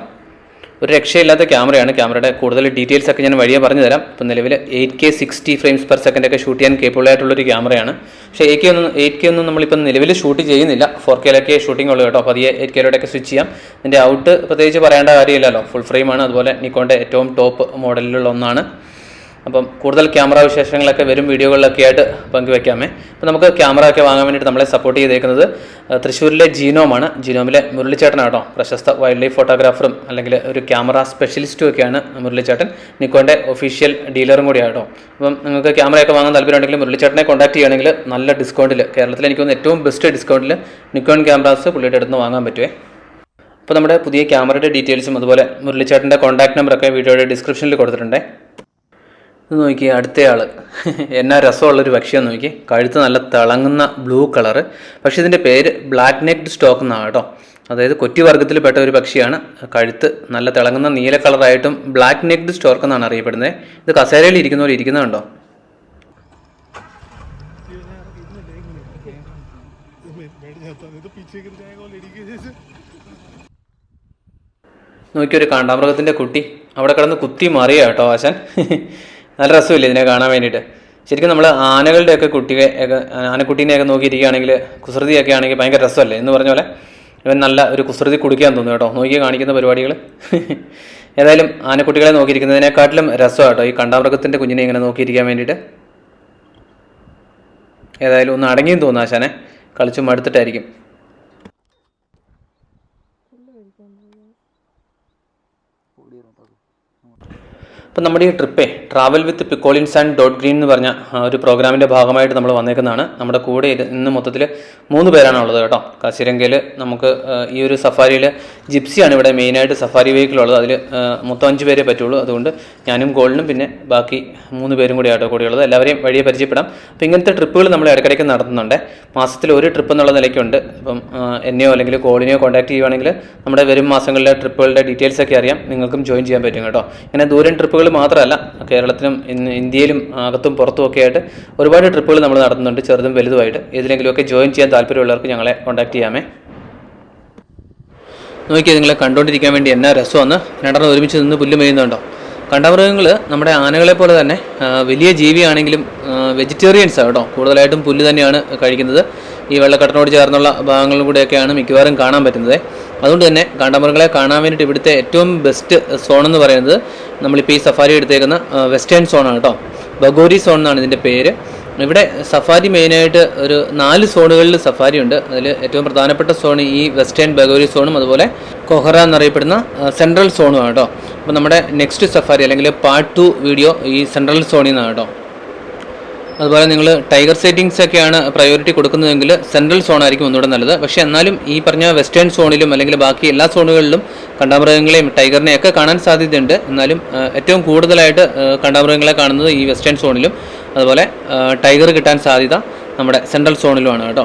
ഒരു രക്ഷയില്ലാത്ത ക്യാമറയാണ്. ക്യാമറയുടെ കൂടുതൽ ഡീറ്റെയിൽസ് ഒക്കെ ഞാൻ വഴിയെ പറഞ്ഞു തരാം. ഇപ്പോൾ നിലവിൽ 8K 60 ഫ്രെയിംസ് പെർ സെക്കൻഡ് ഒക്കെ ഷൂട്ട് ചെയ്യാൻ കേപ്പബിൾ ആയിട്ടുള്ളൊരു ക്യാമറയാണ്. പക്ഷേ 8K ഒന്നും നമ്മളിപ്പോൾ നിലവിൽ ഷൂട്ട് ചെയ്യുന്നില്ല. 4Kയിലൊക്കെ ഷൂട്ടിംഗ് ഉള്ളൂ കേട്ടോ. പതിയെ 8Kയിലോട്ടൊക്കെ സ്വിച്ച് ചെയ്യാം. ഇതിൻ്റെ ഔട്ട് പ്രത്യേകിച്ച് പറയേണ്ട കാര്യമില്ലല്ലോ, ഫുൾ ഫ്രെയിമാണ്. അതുപോലെ നിക്കോണിൻ്റെ ഏറ്റവും ടോപ്പ് മോഡലിലുള്ള ഒന്നാണ്. അപ്പം കൂടുതൽ ക്യാമറ വിശേഷങ്ങളൊക്കെ വരും വീഡിയോകളിലൊക്കെ ആയിട്ട് പങ്കുവെക്കാമേ. അപ്പോൾ നമുക്ക് ക്യാമറ ഒക്കെ വാങ്ങാൻ വേണ്ടിയിട്ട് നമ്മളെ സപ്പോർട്ട് ചെയ്തേക്കുന്നത് തൃശ്ശൂരിലെ ജീനോമാണ്. ജീനോമിലെ മുരളിച്ചേട്ടനാണ് കേട്ടോ. പ്രശസ്ത വൈൽഡ് ലൈഫ് ഫോട്ടോഗ്രാഫറും അല്ലെങ്കിൽ ഒരു ക്യാമറ സ്പെഷ്യലിസ്റ്റും ഒക്കെയാണ് മുരളിച്ചേട്ടൻ. നിക്കോണിൻ്റെ ഒഫീഷ്യൽ ഡീലറും കൂടിയാണ് കേട്ടോ. അപ്പം നിങ്ങൾക്ക് ക്യാമറയൊക്കെ വാങ്ങാൻ താല്പര്യമുണ്ടെങ്കിൽ മുരളിച്ചേട്ടനെ കോൺടാക്ട് ചെയ്യുകയാണെങ്കിൽ നല്ല ഡിസ്കൗണ്ടിൽ, കേരളത്തിൽ എനിക്ക് തോന്നുന്നു ഏറ്റവും ബെസ്റ്റ് ഡിസ്കൗണ്ടിൽ നിക്കോൺ ക്യാമറാസ് പുള്ളിയുടെ അടുത്ത് നിന്ന് വാങ്ങാൻ പറ്റുമേ. അപ്പോൾ നമ്മുടെ പുതിയ ക്യാമറയുടെ ഡീറ്റെയിൽസും അതുപോലെ മുരളിച്ചേട്ടൻ്റെ കോൺടാക്ട് നമ്പറൊക്കെ വീഡിയോയുടെ ഡിസ്ക്രിപ്ഷനിൽ കൊടുത്തിട്ടുണ്ട്. ഇത് നോക്കി, അടുത്തയാൾ എന്നാ രസമുള്ളൊരു പക്ഷിയാന്ന് നോക്കി. കഴുത്ത് നല്ല തിളങ്ങുന്ന ബ്ലൂ കളറ്. പക്ഷേ ഇതിൻ്റെ പേര് ബ്ലാക്ക് നെക്ഡ് സ്റ്റോക്ക് എന്നാണ് കേട്ടോ. അതായത് കൊറ്റി വർഗ്ഗത്തിൽപ്പെട്ട ഒരു പക്ഷിയാണ്. കഴുത്ത് നല്ല തിളങ്ങുന്ന നീല കളറായിട്ടും ബ്ലാക്ക് നെക്ഡ് സ്റ്റോക്ക് എന്നാണ് അറിയപ്പെടുന്നത്. ഇത് കസേരയിൽ ഇരിക്കുന്ന പോലെ ഇരിക്കുന്നുണ്ടോ. നോക്കിയൊരു കാണ്ടാമൃഗത്തിൻ്റെ കുട്ടി അവിടെ കിടന്ന് കുത്തി മറിയാ കേട്ടോ ആശാൻ. നല്ല രസമില്ല ഇതിനെ കാണാൻ വേണ്ടിയിട്ട്. ശരിക്കും നമ്മൾ ആനകളുടെയൊക്കെ ആനക്കുട്ടീനെയൊക്കെ നോക്കിയിരിക്കുകയാണെങ്കിൽ, കുസൃതിയൊക്കെ ആണെങ്കിൽ ഭയങ്കര രസമല്ലേ എന്ന് പറഞ്ഞ പോലെ ഇവൻ നല്ല ഒരു കുസൃതി കുടിക്കാൻ തോന്നുന്നു കേട്ടോ. നോക്കി കാണിക്കുന്ന പരിപാടികൾ. ഏതായാലും ആനക്കുട്ടികളെ നോക്കിയിരിക്കുന്നതിനെക്കാട്ടിലും രസമാണ് കേട്ടോ ഈ കാണ്ടാമൃഗത്തിൻ്റെ കുഞ്ഞിനെ ഇങ്ങനെ നോക്കിയിരിക്കാൻ വേണ്ടിയിട്ട്. ഏതായാലും ഒന്ന് അടങ്ങിയും തോന്നുന്നു ആശാനെ, കളിച്ചും മടുത്തിട്ടായിരിക്കും. അപ്പം നമ്മുടെ ഈ ട്രിപ്പേ ട്രാവൽ വിത്ത് പിക്കോളിൻസ് ആൻഡ് ഡോട്ട് ഗ്രീൻ എന്ന് പറഞ്ഞ ഒരു പ്രോഗ്രാമിൻ്റെ ഭാഗമായിട്ട് നമ്മൾ വന്നേക്കുന്നതാണ്. നമ്മുടെ കൂടെ ഇന്ന് മൊത്തത്തിൽ 3 പേരാണ് ഉള്ളത് കേട്ടോ. കാശിരംഗയിൽ നമുക്ക് ഈ ഒരു സഫാരിയിൽ ജിപ്സിയാണ് ഇവിടെ മെയിനായിട്ട് സഫാരി വെഹിക്കിൾ ഉള്ളത്. അതിൽ മൊത്തം 5 പേരേ പറ്റുള്ളൂ. അതുകൊണ്ട് ഞാനും ഗോൾഡനും പിന്നെ ബാക്കി 3 പേരും കൂടി ആട്ടോ കൂടിയുള്ളത്. എല്ലാവരെയും വഴിയെ പരിചയപ്പെടാം. അപ്പോൾ ഇങ്ങനത്തെ ട്രിപ്പുകൾ നമ്മൾ ഇടയ്ക്കിടയ്ക്ക് നടത്തുന്നുണ്ട്. മാസത്തിൽ ഒരു ട്രിപ്പ് എന്നുള്ള നിലയ്ക്കുണ്ട്. ഇപ്പം എന്നെയോ അല്ലെങ്കിൽ കോളിനെയോ കോൺടാക്ട് ചെയ്യുവാണെങ്കിൽ നമ്മുടെ വരും മാസങ്ങളിലെ ട്രിപ്പുകളുടെ ഡീറ്റെയിൽസ് ഒക്കെ അറിയാം. നിങ്ങൾക്കും ജോയിൻ ചെയ്യാൻ പറ്റും കേട്ടോ. ഇങ്ങനെ ദൂരം ട്രിപ്പുകൾ മാത്രമല്ല, കേരളത്തിലും ഇന്ത്യയിലും അകത്തും പുറത്തും ഒക്കെ ആയിട്ട് ഒരുപാട് ട്രിപ്പുകൾ നമ്മൾ നടത്തുന്നുണ്ട്, ചെറുതും വലുതുമായിട്ട്. ഏതിലെങ്കിലുമൊക്കെ ജോയിൻ ചെയ്യാൻ താല്പര്യമുള്ളവർക്ക് ഞങ്ങളെ കോൺടാക്ട് ചെയ്യാമേ. നോക്കിയാൽ നിങ്ങളെ കണ്ടുകൊണ്ടിരിക്കാൻ വേണ്ടി എന്നാ രസമാണ്. 2 ഒരുമിച്ച് നിന്ന് പുല്ല് മേയുന്നുണ്ടോ. കാണ്ടാമൃഗങ്ങൾ നമ്മുടെ ആനകളെ പോലെ തന്നെ വലിയ ജീവിയാണെങ്കിലും വെജിറ്റേറിയൻസാണ് കേട്ടോ. കൂടുതലായിട്ടും പുല്ല് തന്നെയാണ് കഴിക്കുന്നത്. ഈ വെള്ളക്കെട്ടിനോട് ചേർന്നുള്ള ഭാഗങ്ങളിലും കൂടെയൊക്കെയാണ് മിക്കവാറും കാണാൻ പറ്റുന്നത്. അതുകൊണ്ട് തന്നെ കാണ്ടാമൃഗങ്ങളെ കാണാൻ വേണ്ടിയിട്ട് ഇവിടുത്തെ ഏറ്റവും ബെസ്റ്റ് സോൺ എന്ന് പറയുന്നത് നമ്മളിപ്പോൾ ഈ സഫാരി എടുത്തേക്കുന്ന വെസ്റ്റേൺ സോണാണ് കേട്ടോ. ബഗോരി സോൺ എന്നാണ് ഇതിൻ്റെ പേര്. ഇവിടെ സഫാരി മെയിനായിട്ട് ഒരു 4 സോണുകളിൽ സഫാരി ഉണ്ട്. അതിൽ ഏറ്റവും പ്രധാനപ്പെട്ട സോൺ ഈ വെസ്റ്റേൺ ബഗോരി സോണും അതുപോലെ കൊഹറ എന്നറിയപ്പെടുന്ന സെൻട്രൽ സോണുമാണ് കേട്ടോ. അപ്പോൾ നമ്മുടെ നെക്സ്റ്റ് സഫാരി അല്ലെങ്കിൽ പാർട്ട് 2 വീഡിയോ ഈ സെൻട്രൽ സോണിൽ നിന്നാണ് കേട്ടോ. അതുപോലെ നിങ്ങൾ ടൈഗർ സൈറ്റിങ്സ് ഒക്കെയാണ് പ്രയോറിറ്റി കൊടുക്കുന്നതെങ്കിൽ സെൻട്രൽ സോൺ ആയിരിക്കും ഒന്നുകൂടെ നല്ലത്. പക്ഷേ എന്നാലും ഈ പറഞ്ഞ വെസ്റ്റേൺ സോണിലും അല്ലെങ്കിൽ ബാക്കി എല്ലാ സോണുകളിലും കണ്ടാമൃഗങ്ങളെയും ടൈഗറിനെയൊക്കെ കാണാൻ സാധ്യതയുണ്ട്. എന്നാലും ഏറ്റവും കൂടുതലായിട്ട് കണ്ടാമൃഗങ്ങളെ കാണുന്നത് ഈ വെസ്റ്റേൺ സോണിലും അതുപോലെ ടൈഗർ കിട്ടാൻ സാധ്യത നമ്മുടെ സെൻട്രൽ സോണിലുമാണ് കേട്ടോ.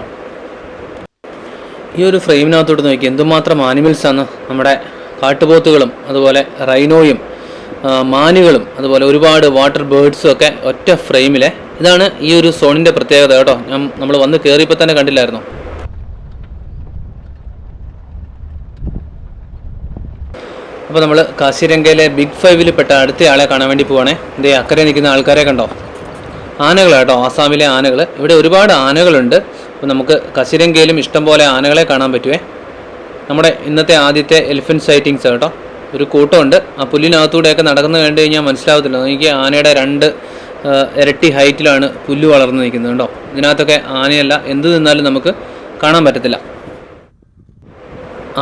ഈ ഒരു ഫ്രെയിമിനകത്തോട്ട് നോക്കി എന്തുമാത്രം ആനിമൽസാണ്. നമ്മുടെ കാട്ടുപോത്തുകളും അതുപോലെ റൈനോയും മാനുകളും അതുപോലെ ഒരുപാട് വാട്ടർ ബേർഡ്സും ഒക്കെ ഒറ്റ ഫ്രെയിമിലെ. ഇതാണ് ഈ ഒരു സോണിൻ്റെ പ്രത്യേകത കേട്ടോ. നമ്മൾ വന്ന് കയറിയപ്പോൾ തന്നെ കണ്ടില്ലായിരുന്നു. അപ്പോൾ നമ്മൾ കാശിരംഗയിലെ ബിഗ് 5 പെട്ട അടുത്ത ആളെ കാണാൻ വേണ്ടി പോവാണേ. ഇതേ അക്കരെ നിൽക്കുന്ന ആൾക്കാരെ കണ്ടോ. ആനകളാട്ടോ, ആസാമിലെ ആനകൾ. ഇവിടെ ഒരുപാട് ആനകളുണ്ട്. അപ്പോൾ നമുക്ക് കസിരംഗയിലും ഇഷ്ടംപോലെ ആനകളെ കാണാൻ പറ്റുമേ. നമ്മുടെ ഇന്നത്തെ ആദ്യത്തെ എലിഫൻറ്റ് സൈറ്റിങ്സ് കേട്ടോ. ഒരു കൂട്ടമുണ്ട്. ആ പുല്ലിനകത്തൂടെയൊക്കെ നടക്കുന്നത് കണ്ടു കഴിഞ്ഞാൽ മനസ്സിലാവത്തില്ല. എനിക്ക് ആനയുടെ 2 ഇരട്ടി ഹൈറ്റിലാണ് പുല്ല് വളർന്നു നിൽക്കുന്നത് കേട്ടോ. ഇതിനകത്തൊക്കെ ആനയല്ല, എന്ത് നിന്നാലും നമുക്ക് കാണാൻ പറ്റത്തില്ല.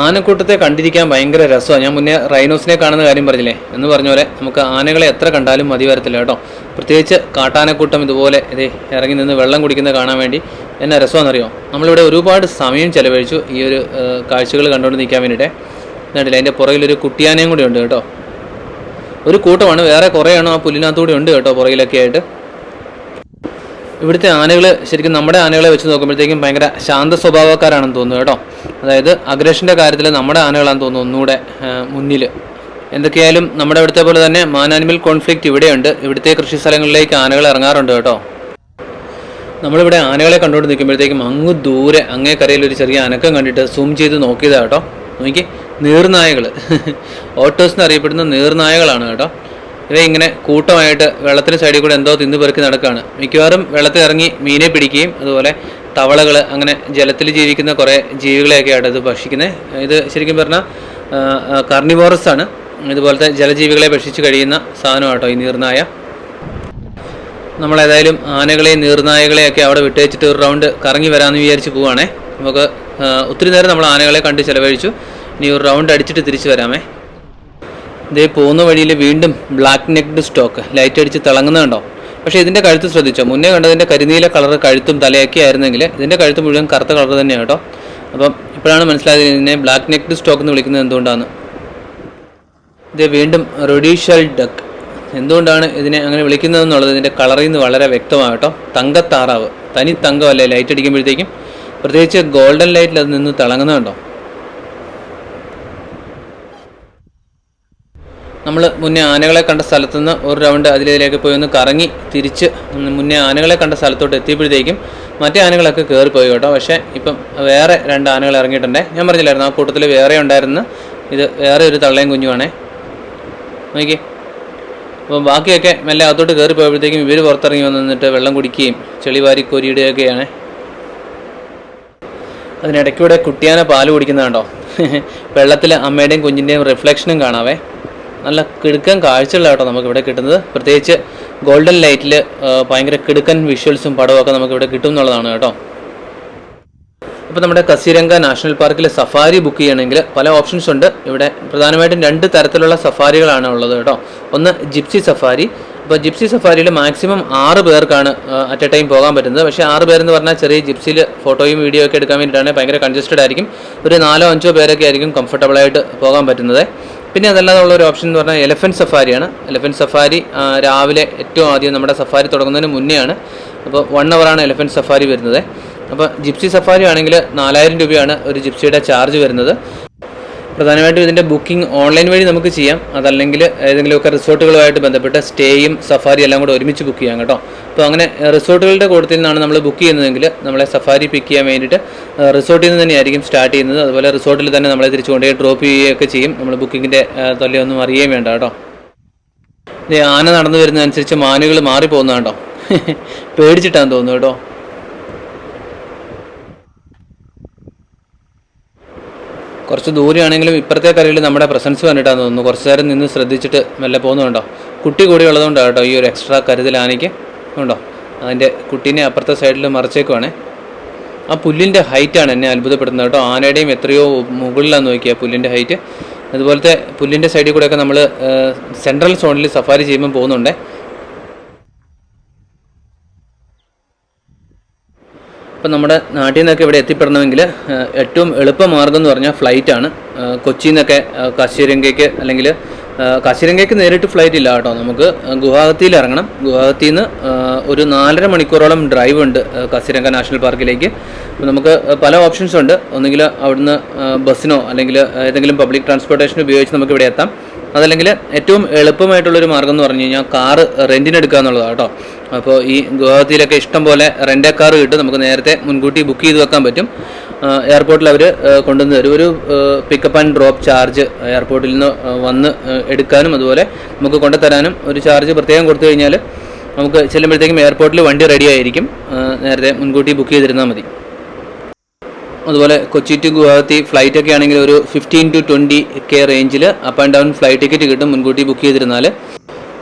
ആനക്കൂട്ടത്തെ കണ്ടിരിക്കാൻ ഭയങ്കര രസമാണ്. ഞാൻ മുന്നേ റൈനോസിനെ കാണുന്ന കാര്യം പറഞ്ഞില്ലേ, എന്ന് പറഞ്ഞ പോലെ നമുക്ക് ആനകളെ എത്ര കണ്ടാലും മതി വരത്തില്ല കേട്ടോ. പ്രത്യേകിച്ച് കാട്ടാനക്കൂട്ടം ഇതുപോലെ ഇറങ്ങി നിന്ന് വെള്ളം കുടിക്കുന്നത് കാണാൻ വേണ്ടി എന്നാ രസമാണെന്നറിയോ. നമ്മളിവിടെ ഒരുപാട് സമയം ചിലവഴിച്ചു ഈ ഒരു കാഴ്ചകൾ കണ്ടുകൊണ്ട് നിൽക്കാൻ വേണ്ടിയിട്ട്. എന്നിട്ടില്ല, അതിൻ്റെ പുറകിലൊരു കുട്ടിയാനയും കൂടി ഉണ്ട് കേട്ടോ. ഒരു കൂട്ടമാണ്, വേറെ കുറേയാണോ ആ പുല്ലിനകത്തുകൂടി ഉണ്ട് കേട്ടോ പുറകിലൊക്കെ ആയിട്ട്. ഇവിടുത്തെ ആനകൾ ശരിക്കും നമ്മുടെ ആനകളെ വെച്ച് നോക്കുമ്പോഴത്തേക്കും ഭയങ്കര ശാന്ത സ്വഭാവക്കാരാണെന്ന് തോന്നുന്നു കേട്ടോ. അതായത് അഗ്രഷൻ്റെ കാര്യത്തിൽ നമ്മുടെ ആനകളാണെന്ന് തോന്നുന്നു ഒന്നുകൂടെ മുന്നിൽ. എന്തൊക്കെയായാലും നമ്മുടെ ഇവിടുത്തെ പോലെ തന്നെ മാൻ ആനിമൽ കോൺഫ്ലിക്റ്റ് ഇവിടെയുണ്ട്. ഇവിടുത്തെ കൃഷി സ്ഥലങ്ങളിലേക്ക് ആനകൾ ഇറങ്ങാറുണ്ട് കേട്ടോ. നമ്മളിവിടെ ആനകളെ കണ്ടുകൊണ്ട് നിൽക്കുമ്പോഴത്തേക്കും അങ്ങ് ദൂരെ അങ്ങേ കരയിൽ ഒരു ചെറിയ അനക്കം കണ്ടിട്ട് സൂം ചെയ്ത് നോക്കിയതാണ് കേട്ടോ. നോക്കി, നീർനായകൾ, ഓട്ടോസ് എന്നറിയപ്പെടുന്ന നീർനായകളാണ് കേട്ടോ. ഇങ്ങനെ കൂട്ടമായിട്ട് വെള്ളത്തിന് സൈഡിൽ കൂടെ എന്തോ തിന്നു പെറുക്കി നടക്കുകയാണ്. മിക്കവാറും വെള്ളത്തിൽ ഇറങ്ങി മീനെ പിടിക്കുകയും അതുപോലെ തവളകൾ, അങ്ങനെ ജലത്തിൽ ജീവിക്കുന്ന കുറേ ജീവികളെയൊക്കെയാണ് ഇത് ഭക്ഷിക്കുന്നത്. ഇത് ശരിക്കും പറഞ്ഞാൽ കാർണിവോറസ് ആണ്. ഇതുപോലത്തെ ജലജീവികളെ ഭക്ഷിച്ച് കഴിയുന്ന സാധനമാണ് കേട്ടോ ഈ നീർനായ. നമ്മളേതായാലും ആനകളെയും നീർനായകളെയൊക്കെ അവിടെ വിട്ടേച്ചിട്ട് ഒരു റൗണ്ട് കറങ്ങി വരാമെന്ന് വിചാരിച്ച് പോവുകയാണേ. നമുക്ക് ഒത്തിരി നേരം നമ്മൾ ആനകളെ കണ്ട് ചിലവഴിച്ചു. ഇനി ഒരു റൗണ്ട് അടിച്ചിട്ട് തിരിച്ചു വരാമേ. ഇതേ പോകുന്ന വഴിയിൽ വീണ്ടും ബ്ലാക്ക് നെക്ഡ് സ്റ്റോക്ക് ലൈറ്റ് അടിച്ച് തിളങ്ങുന്നുണ്ടോ. പക്ഷേ ഇതിൻ്റെ കഴുത്ത് ശ്രദ്ധിച്ചോ, മുന്നേ കണ്ടതിൻ്റെ കരിനീല കളർ കഴുത്തും തലയൊക്കെ ആയിരുന്നെങ്കിൽ ഇതിൻ്റെ കഴുത്ത് മുഴുവൻ കറുത്ത കളർ തന്നെയാണ് കേട്ടോ. അപ്പം ഇപ്പോഴാണ് മനസ്സിലായത് ഇതിനെ ബ്ലാക്ക് നെക്ഡ് സ്റ്റോക്ക് എന്ന് വിളിക്കുന്നത് എന്തുകൊണ്ടാണ്. ഇത് വീണ്ടും റൊഡീഷ്യൽ ഡക്ക്. എന്തുകൊണ്ടാണ് ഇതിനെ അങ്ങനെ വിളിക്കുന്നതെന്നുള്ളത് ഇതിൻ്റെ കളറിൽ നിന്ന് വളരെ വ്യക്തമാകട്ടോ. തങ്കത്താറാവ്, തനി തങ്കമല്ലേ ലൈറ്റ് അടിക്കുമ്പോഴത്തേക്കും. പ്രത്യേകിച്ച് ഗോൾഡൻ ലൈറ്റിൽ അത് നിന്ന് തിളങ്ങുന്നുണ്ടോ. നമ്മൾ മുന്നേ ആനകളെ കണ്ട സ്ഥലത്തു നിന്ന് ഒരു റൗണ്ട് അതിലേക്ക് പോയി ഒന്ന് കറങ്ങി തിരിച്ച് മുന്നേ ആനകളെ കണ്ട സ്ഥലത്തോട്ട് എത്തിയപ്പോഴത്തേക്കും മറ്റേ ആനകളൊക്കെ കയറിപ്പോയി കേട്ടോ. പക്ഷേ ഇപ്പം വേറെ 2 ആനകൾ ഇറങ്ങിയിട്ടുണ്ടേ. ഞാൻ പറഞ്ഞില്ലായിരുന്നു ആ കൂട്ടത്തിൽ വേറെ ഉണ്ടായിരുന്നു. ഇത് വേറെ ഒരു തള്ളയും കുഞ്ഞുമാണേ. നോക്കി, അപ്പം ബാക്കിയൊക്കെ മെല്ലെ അകത്തോട്ട് കയറിപ്പോയപ്പോഴത്തേക്കും ഇവർ പുറത്തിറങ്ങി വന്നിട്ട് വെള്ളം കുടിക്കുകയും ചെളിവാരി കോരിയിടുകയൊക്കെയാണ്. അതിനിടയ്ക്കൂടെ കുട്ടിയാന പാല് കുടിക്കുന്നതുണ്ടോ. വെള്ളത്തിൽ അമ്മയുടെയും കുഞ്ഞിൻ്റെയും റിഫ്ലക്ഷനും കാണാവേ. നല്ല കിടുക്കൻ കാഴ്ചകളാണ് കേട്ടോ നമുക്കിവിടെ കിട്ടുന്നത്. പ്രത്യേകിച്ച് ഗോൾഡൻ ലൈറ്റിൽ ഭയങ്കര കിടുക്കൻ വിഷ്വൽസും പടമൊക്കെ നമുക്കിവിടെ കിട്ടും എന്നുള്ളതാണ് കേട്ടോ. അപ്പോൾ നമ്മുടെ കസിരംഗ നാഷണൽ പാർക്കിൽ സഫാരി ബുക്ക് ചെയ്യണമെങ്കിൽ പല ഓപ്ഷൻസ് ഉണ്ട്. ഇവിടെ പ്രധാനമായിട്ടും 2 തരത്തിലുള്ള സഫാരികളാണ് ഉള്ളത് കേട്ടോ. ഒന്ന് ജിപ്സി സഫാരി. അപ്പോൾ ജിപ്സി സഫാരിയിൽ മാക്സിമം 6 പേർക്കാണ് അറ്റ് എ ടൈം പോകാൻ പറ്റുന്നത്. പക്ഷേ 6 പേരെന്ന് പറഞ്ഞാൽ ചെറിയ ജിപ്സിയിൽ ഫോട്ടോയും വീഡിയോ ഒക്കെ എടുക്കാൻ വേണ്ടിയിട്ടാണ് ഭയങ്കര കൺജസ്റ്റഡ് ആയിരിക്കും. ഒരു 4-5 പേരൊക്കെ ആയിരിക്കും കംഫർട്ടബിളായിട്ട് പോകാൻ പറ്റുന്നത്. പിന്നെ അതല്ലാതെ ഉള്ള ഒരു ഓപ്ഷൻ എന്ന് പറഞ്ഞാൽ എലഫൻറ്റ് സഫാരിയാണ്. എലഫൻറ്റ് സഫാരി രാവിലെ ഏറ്റവും ആദ്യം നമ്മുടെ സഫാരി തുടങ്ങുന്നതിന് മുന്നെയാണ്. അപ്പോൾ 1 hour എലഫൻറ്റ് സഫാരി വരുന്നത്. അപ്പോൾ ജിപ്സി സഫാരി ആണെങ്കിൽ 4000 രൂപയാണ് ഒരു ജിപ്സിയുടെ ചാർജ് വരുന്നത്. പ്രധാനമായിട്ടും ഇതിൻ്റെ ബുക്കിംഗ് ഓൺലൈൻ വഴി നമുക്ക് ചെയ്യാം. അതല്ലെങ്കിൽ ഏതെങ്കിലുമൊക്കെ റിസോർട്ടുകളുമായിട്ട് ബന്ധപ്പെട്ട് സ്റ്റേയും സഫാരി എല്ലാം കൂടെ ഒരുമിച്ച് ബുക്ക് ചെയ്യാം കേട്ടോ. അപ്പോൾ അങ്ങനെ റിസോർട്ടുകളുടെ കൂട്ടത്തിൽ നിന്നാണ് നമ്മൾ ബുക്ക് ചെയ്യുന്നതെങ്കിൽ നമ്മളെ സഫാരി പിക്ക് ചെയ്യാൻ വേണ്ടിയിട്ട് റിസോർട്ടിൽ നിന്ന് തന്നെയായിരിക്കും സ്റ്റാർട്ട് ചെയ്യുന്നത്. അതുപോലെ റിസോർട്ടിൽ തന്നെ നമ്മളെ തിരിച്ചു കൊണ്ടുപോയി ഡ്രോപ്പ് ചെയ്യുകയൊക്കെ ചെയ്യും. നമ്മൾ ബുക്കിങ്ങിൻ്റെ തൊല്ലയൊന്നും അറിയുകയും വേണ്ട കേട്ടോ. ഇത് ആന നടന്നു വരുന്നതനുസരിച്ച് മാനുകൾ മാറിപ്പോകുന്നതാണ്ടോ. പേടിച്ചിട്ടാന്ന് തോന്നുന്നു കേട്ടോ. കുറച്ച് ദൂരെയാണെങ്കിലും ഇപ്പുറത്തെ കരയിൽ നമ്മുടെ പ്രസൻസ് കണ്ടിട്ടാന്ന് തോന്നുന്നു. കുറച്ച് നേരം നിന്ന് ശ്രദ്ധിച്ചിട്ട് മെല്ലെ പോകുന്നുണ്ടോ. കുട്ടി കൂടി ഉള്ളതുകൊണ്ടാണ് കേട്ടോ ഈ ഒരു എക്സ്ട്രാ കരുതൽ ആനയ്ക്ക് ഉണ്ടോ. അതിൻ്റെ കുട്ടീനെ അപ്പുറത്തെ സൈഡിൽ മറിച്ചേക്കുവാണേ. ആ പുല്ലിൻ്റെ ഹൈറ്റാണ് എന്നെ അത്ഭുതപ്പെടുന്നത് കേട്ടോ. ആനയുടെയും എത്രയോ മുകളിലാന്ന് നോക്കിയാൽ പുല്ലിൻ്റെ ഹൈറ്റ്. അതുപോലത്തെ പുല്ലിൻ്റെ സൈഡിൽ കൂടെയൊക്കെ നമ്മൾ സെൻട്രൽ സോണിൽ സഫാരി ചെയ്യുമ്പോൾ പോകുന്നുണ്ടേ. ഇപ്പം നമ്മുടെ നാട്ടിൽ നിന്നൊക്കെ ഇവിടെ എത്തിപ്പെടണമെങ്കിൽ ഏറ്റവും എളുപ്പമാർഗ്ഗം എന്ന് പറഞ്ഞാൽ ഫ്ലൈറ്റാണ്. കൊച്ചിയിൽ നിന്നൊക്കെ കാശിരംഗയ്ക്ക്, അല്ലെങ്കിൽ കാശിരംഗയ്ക്ക് നേരിട്ട് ഫ്ലൈറ്റ് ഇല്ല കേട്ടോ. നമുക്ക് ഗുവാഹത്തിയിൽ ഇറങ്ങണം. ഗുവാഹത്തിയിൽ നിന്ന് ഒരു 4.5 മണിക്കൂറോളം ഡ്രൈവ് ഉണ്ട് കാശിരംഗ നാഷണൽ പാർക്കിലേക്ക്. അപ്പോൾ നമുക്ക് പല ഓപ്ഷൻസ് ഉണ്ട്. ഒന്നുകിൽ അവിടുന്ന് ബസ്സിനോ അല്ലെങ്കിൽ ഏതെങ്കിലും പബ്ലിക് ട്രാൻസ്പോർട്ടേഷൻ ഉപയോഗിച്ച് നമുക്ക് ഇവിടെ എത്താം. അതല്ലെങ്കിൽ ഏറ്റവും എളുപ്പമായിട്ടുള്ളൊരു മാർഗ്ഗം എന്ന് പറഞ്ഞു കഴിഞ്ഞാൽ കാറ് റെൻറ്റിനെടുക്കുക എന്നുള്ളതാണ് കേട്ടോ. അപ്പോൾ ഈ ഗുവാഹത്തിയിലൊക്കെ ഇഷ്ടം പോലെ റെൻ്റ് കാർ കിട്ടും. നമുക്ക് നേരത്തെ മുൻകൂട്ടി ബുക്ക് ചെയ്ത് വെക്കാൻ പറ്റും. എയർപോർട്ടിൽ അവർ കൊണ്ടുവന്ന് തരും. ഒരു പിക്കപ്പ് ആൻഡ് ഡ്രോപ്പ് ചാർജ് എയർപോർട്ടിൽ നിന്ന് വന്ന് എടുക്കാനും അതുപോലെ നമുക്ക് കൊണ്ടുതരാനും ഒരു ചാർജ് പ്രത്യേകം കൊടുത്തു കഴിഞ്ഞാൽ നമുക്ക് ചെല്ലുമ്പോഴത്തേക്കും എയർപോർട്ടിൽ വണ്ടി റെഡി ആയിരിക്കും. നേരത്തെ മുൻകൂട്ടി ബുക്ക് ചെയ്തിരുന്നാൽ മതി. അതുപോലെ കൊച്ചി ടു ഗുവാഹത്തി ഫ്ലൈറ്റൊക്കെ ആണെങ്കിൽ ഒരു 15 to 20K റേഞ്ചിൽ up and down flight ticket കിട്ടും മുൻകൂട്ടി ബുക്ക് ചെയ്തിരുന്നാൽ.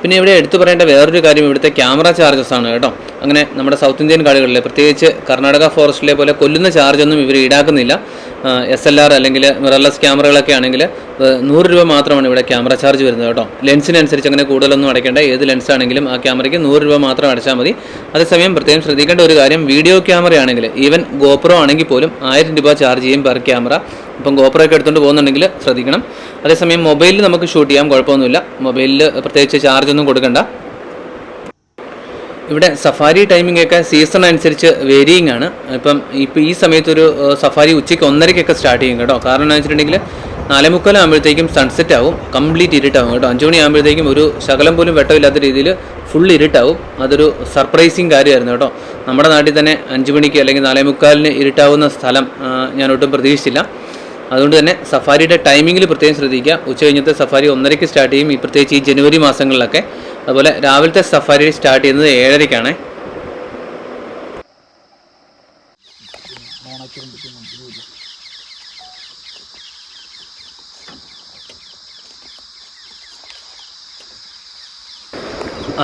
പിന്നെ ഇവിടെ എടുത്തു പറയേണ്ട വേറൊരു കാര്യം ഇവിടുത്തെ ക്യാമറ ചാർജസ് ആണ് കേട്ടോ. അങ്ങനെ നമ്മുടെ സൗത്ത് ഇന്ത്യൻ കാടുകളിൽ പ്രത്യേകിച്ച് കർണാടക ഫോറസ്റ്റിലെ പോലെ കൊല്ലുന്ന ചാർജൊന്നും ഇവർ ഈടാക്കുന്നില്ല. SLR അല്ലെങ്കിൽ മിറർലെസ് ക്യാമറകളൊക്കെ ആണെങ്കിൽ 100 രൂപ മാത്രമാണ് ഇവിടെ ക്യാമറ ചാർജ് വരുന്നത് കേട്ടോ. ലെൻസിനനുസരിച്ച് അങ്ങനെ കൂടുതലൊന്നും അടയ്ക്കേണ്ട. ഏത് ലെൻസാണെങ്കിലും ആ ക്യാമറയ്ക്ക് 100 രൂപ മാത്രം അടച്ചാൽ മതി. അതേസമയം പ്രത്യേകം ശ്രദ്ധിക്കേണ്ട ഒരു കാര്യം, വീഡിയോ ക്യാമറയാണെങ്കിൽ ഈവൻ ഗോപ്രോ ആണെങ്കിൽ പോലും 1000 രൂപ ചാർജ് ചെയ്യും പെർ ക്യാമറ. ഇപ്പം ഗോപ്രോ ഒക്കെ എടുത്തുകൊണ്ട് പോകുന്നുണ്ടെങ്കിൽ ശ്രദ്ധിക്കണം. അതേസമയം മൊബൈലിൽ നമുക്ക് ഷൂട്ട് ചെയ്യാം, കുഴപ്പമൊന്നുമില്ല. മൊബൈലിൽ പ്രത്യേകിച്ച് ചാർജൊന്നും കൊടുക്കണ്ട. ഇവിടെ സഫാരി ടൈമിംഗ് ഒക്കെ സീസൺ അനുസരിച്ച് വേരിയിങ് ആണ്. ഇപ്പം ഈ സമയത്തൊരു സഫാരി ഉച്ചയ്ക്ക് 1:30 സ്റ്റാർട്ട് ചെയ്യും കേട്ടോ. കാരണം എന്താ വെച്ചിട്ടുണ്ടെങ്കിൽ 4:45 ആകുമ്പോഴത്തേക്കും സൺസെറ്റ് ആവും, കംപ്ലീറ്റ് ഇരുട്ടാവും കേട്ടോ. 5 മണി ആകുമ്പോഴത്തേക്കും ഒരു ശകലം പോലും വെട്ടമില്ലാത്ത രീതിയിൽ ഫുൾ ഇരുട്ടാവും. അതൊരു സർപ്രൈസിങ് കാര്യമായിരുന്നു കേട്ടോ. നമ്മുടെ നാട്ടിൽ തന്നെ 5 മണിക്ക് അല്ലെങ്കിൽ 4:45 ഇരുട്ടാവുന്ന സ്ഥലം ഞാൻ ഒട്ടും പ്രതീക്ഷിച്ചില്ല. അതുകൊണ്ട് തന്നെ സഫാരിയുടെ ടൈമിങ്ങിൽ പ്രത്യേകം ശ്രദ്ധിക്കുക. ഉച്ച കഴിഞ്ഞത്തെ സഫാരി 1:30 സ്റ്റാർട്ട് ചെയ്യും, പ്രത്യേകിച്ച് ഈ ജനുവരി മാസങ്ങളിലൊക്കെ. അതുപോലെ രാവിലത്തെ സഫാരി സ്റ്റാർട്ട് ചെയ്യുന്നത് 7:30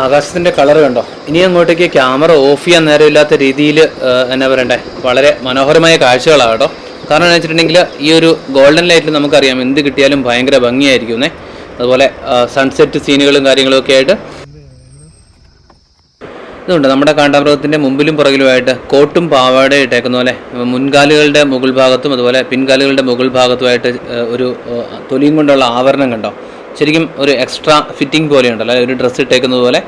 ആകാശത്തിൻ്റെ കളർ കണ്ടോ. ഇനി അങ്ങോട്ടേക്ക് ക്യാമറ ഓഫ് ചെയ്യാൻ നേരമില്ലാത്ത രീതിയിൽ എന്നാ പറയണ്ടേ, വളരെ മനോഹരമായ കാഴ്ചകളാണ് കേട്ടോ. കാരണം എന്ന് വെച്ചിട്ടുണ്ടെങ്കിൽ ഈ ഒരു ഗോൾഡൻ ലൈറ്റിൽ നമുക്കറിയാം എന്ത് കിട്ടിയാലും ഭയങ്കര ഭംഗിയായിരിക്കും. അതുപോലെ സൺസെറ്റ് സീനുകളും കാര്യങ്ങളും ഒക്കെ ആയിട്ട് ഇതുണ്ട്. നമ്മുടെ കാണ്ടാമൃഗത്തിൻ്റെ മുമ്പിലും പുറകിലുമായിട്ട് കോട്ടും പാവാടയും ഇട്ടേക്കുന്ന പോലെ മുൻകാലുകളുടെ മുകൾ ഭാഗത്തും അതുപോലെ പിൻകാലുകളുടെ മുകൾ ഭാഗത്തുമായിട്ട് ഒരു തൊലിയും കൊണ്ടുള്ള ആവരണം കണ്ടോ. ശരിക്കും ഒരു എക്സ്ട്രാ ഫിറ്റിംഗ് പോലെയുണ്ടല്ലോ, ഒരു ഡ്രസ്സ് ഇട്ടേക്കുന്നത് പോലെ.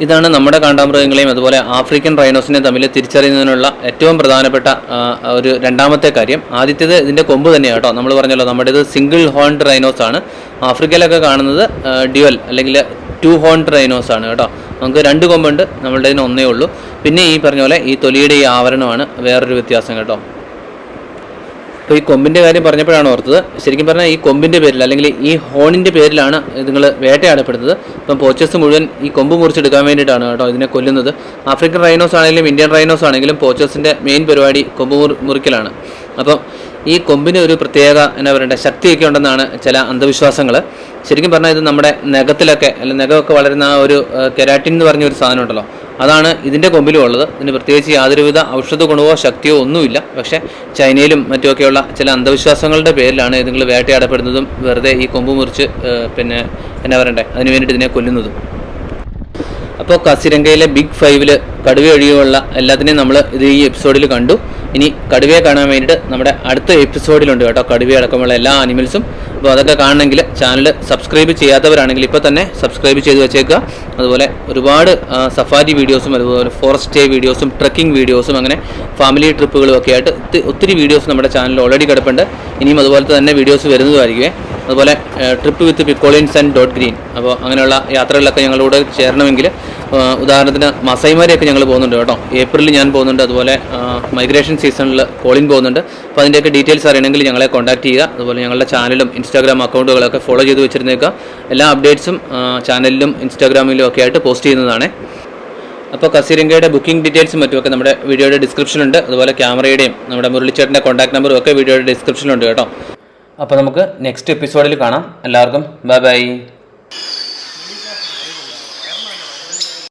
ഇതാണ് നമ്മുടെ കാണ്ടാമൃഗങ്ങളെയും അതുപോലെ ആഫ്രിക്കൻ റൈനോസിനെയും തമ്മിൽ തിരിച്ചറിയുന്നതിനുള്ള ഏറ്റവും പ്രധാനപ്പെട്ട ഒരു രണ്ടാമത്തെ കാര്യം. ആദ്യത്തേത് ഇതിൻ്റെ കൊമ്പ് തന്നെയാണ് കേട്ടോ. നമ്മൾ പറഞ്ഞല്ലോ നമ്മുടേത് സിംഗിൾ ഹോൺഡ് റൈനോസ് ആണ്. ആഫ്രിക്കയിലൊക്കെ കാണുന്നത് ഡ്യുവൽ അല്ലെങ്കിൽ 2 ഹോൺഡ് റൈനോസ് ആണ് കേട്ടോ. നമുക്ക് 2 കൊമ്പുണ്ട്, നമ്മളുടെ ഇതിന് 1 ഉള്ളൂ. പിന്നെ ഈ പറഞ്ഞ പോലെ ഈ തൊലിയുടെ ഈ ആവരണമാണ് വേറൊരു വ്യത്യാസം കേട്ടോ. അപ്പോൾ ഈ കൊമ്പിൻ്റെ കാര്യം പറഞ്ഞപ്പോഴാണ് ഓർത്തത്. ശരിക്കും പറഞ്ഞാൽ ഈ കൊമ്പിൻ്റെ പേരിൽ അല്ലെങ്കിൽ ഈ ഹോണിൻ്റെ പേരിലാണ് ഇതുങ്ങൾ വേട്ടയാടപ്പെടുന്നത്. ഇപ്പം പോച്ചേഴ്സ് മുഴുവൻ ഈ കൊമ്പ് മുറിച്ചെടുക്കാൻ വേണ്ടിയിട്ടാണ് കേട്ടോ ഇതിനെ കൊല്ലുന്നത്. ആഫ്രിക്കൻ റൈനോസ് ആണെങ്കിലും ഇന്ത്യൻ റൈനോസ് ആണെങ്കിലും പോച്ചേഴ്സിൻ്റെ മെയിൻ പരിപാടി കൊമ്പ് മുറിക്കലാണ്. അപ്പം ഈ കൊമ്പിന് ഒരു പ്രത്യേക എന്നാ പറയണ്ടേ ശക്തിയൊക്കെ ഉണ്ടെന്നാണ് ചില അന്ധവിശ്വാസങ്ങൾ. ശരിക്കും പറഞ്ഞാൽ ഇത് നമ്മുടെ നഖത്തിലൊക്കെ അല്ലെങ്കിൽ നഖമൊക്കെ വളരുന്ന ആ ഒരു കെരാറ്റിൻ എന്ന് പറഞ്ഞൊരു സാധനം ഉണ്ടല്ലോ, അതാണ് ഇതിൻ്റെ കൊമ്പിലും ഉള്ളത്. ഇതിന് പ്രത്യേകിച്ച് യാതൊരുവിധ ഔഷധ ഗുണമോ ശക്തിയോ ഒന്നുമില്ല. പക്ഷേ ചൈനയിലും മറ്റുമൊക്കെയുള്ള ചില അന്ധവിശ്വാസങ്ങളുടെ പേരിലാണ് ഇതുങ്ങൾ വേട്ടയാടപ്പെടുന്നതും വെറുതെ ഈ കൊമ്പ് മുറിച്ച് പിന്നെ എന്നാ പറയണ്ടേ അതിന് വേണ്ടിയിട്ട് ഇതിനെ കൊല്ലുന്നതും. അപ്പോൾ കാസിരംഗയിലെ ബിഗ് 5 കടുവ ഒഴികെയുള്ള എല്ലാത്തിനെയും നമ്മൾ ഈ എപ്പിസോഡിൽ കണ്ടു. ഇനി കടുവയെ കാണാൻ വേണ്ടിയിട്ട് നമ്മുടെ അടുത്ത എപ്പിസോഡിലുണ്ട് കേട്ടോ, കടുവ അടക്കമുള്ള എല്ലാ ആനിമൽസും. അപ്പോൾ അതൊക്കെ കാണണമെങ്കിൽ ചാനൽ സബ്സ്ക്രൈബ് ചെയ്യാത്തവരാണെങ്കിൽ ഇപ്പോൾ തന്നെ സബ്സ്ക്രൈബ് ചെയ്ത് വെച്ചേക്കുക. അതുപോലെ ഒരുപാട് സഫാരി വീഡിയോസും അതുപോലെ ഫോറസ്റ്റ് സ്റ്റേ വീഡിയോസും ട്രക്കിംഗ് വീഡിയോസും അങ്ങനെ ഫാമിലി ട്രിപ്പുകളും ഒക്കെ ആയിട്ട് ഒത്തിരി വീഡിയോസ് നമ്മുടെ ചാനലിൽ ഓൾറെഡി കിടപ്പുണ്ട്. ഇനിയും അതുപോലത്തെ തന്നെ വീഡിയോസ് വരുന്നതുമായിരിക്കുമേ. അതുപോലെ ട്രിപ്പ് വിത്ത് പിക്കോളിൻസ് ആൻഡ് .green. അപ്പോൾ അങ്ങനെയുള്ള യാത്രകളിലൊക്കെ ഞങ്ങളോട് ചേരണമെങ്കിൽ ഉദാഹരണത്തിന് മസൈമാരെയൊക്കെ ഞങ്ങൾ പോകുന്നുണ്ട് കേട്ടോ. ഏപ്രിലിൽ ഞാൻ പോകുന്നുണ്ട്. അതുപോലെ മൈഗ്രേഷൻ സീസണിൽ കോളിൻ പോകുന്നുണ്ട്. അപ്പോൾ അതിൻ്റെയൊക്കെ ഡീറ്റെയിൽസ് അറിയണമെങ്കിൽ ഞങ്ങളെ കോൺടാക്ട് ചെയ്യുക. അതുപോലെ ഞങ്ങളുടെ ചാനലും ഇൻസ്റ്റാഗ്രാം അക്കൗണ്ടുകളൊക്കെ ഫോളോ ചെയ്ത് വെച്ചിരുന്നേക്കുക. എല്ലാ അപ്ഡേറ്റ്സും ചാനലിലും ഇൻസ്റ്റാഗ്രാമിലും ഒക്കെ ആയിട്ട് പോസ്റ്റ് ചെയ്യുന്നതാണ്. അപ്പോൾ കസിരംഗയുടെ ബുക്കിംഗ് ഡീറ്റെയിൽസും മറ്റുമൊക്കെ നമ്മുടെ വീഡിയോയുടെ ഡിസ്ക്രിപ്ഷനുണ്ട്. അതുപോലെ ക്യാമറയുടെയും നമ്മുടെ മുരളിച്ചേട്ടൻ്റെ കോൺടാക്ട് നമ്പറും ഒക്കെ വീഡിയോയുടെ ഡിസ്ക്രിപ്ഷനിലുണ്ട് കേട്ടോ. അപ്പോൾ നമുക്ക് നെക്സ്റ്റ് എപ്പിസോഡിൽ കാണാം. എല്ലാവർക്കും ബൈ ബൈ.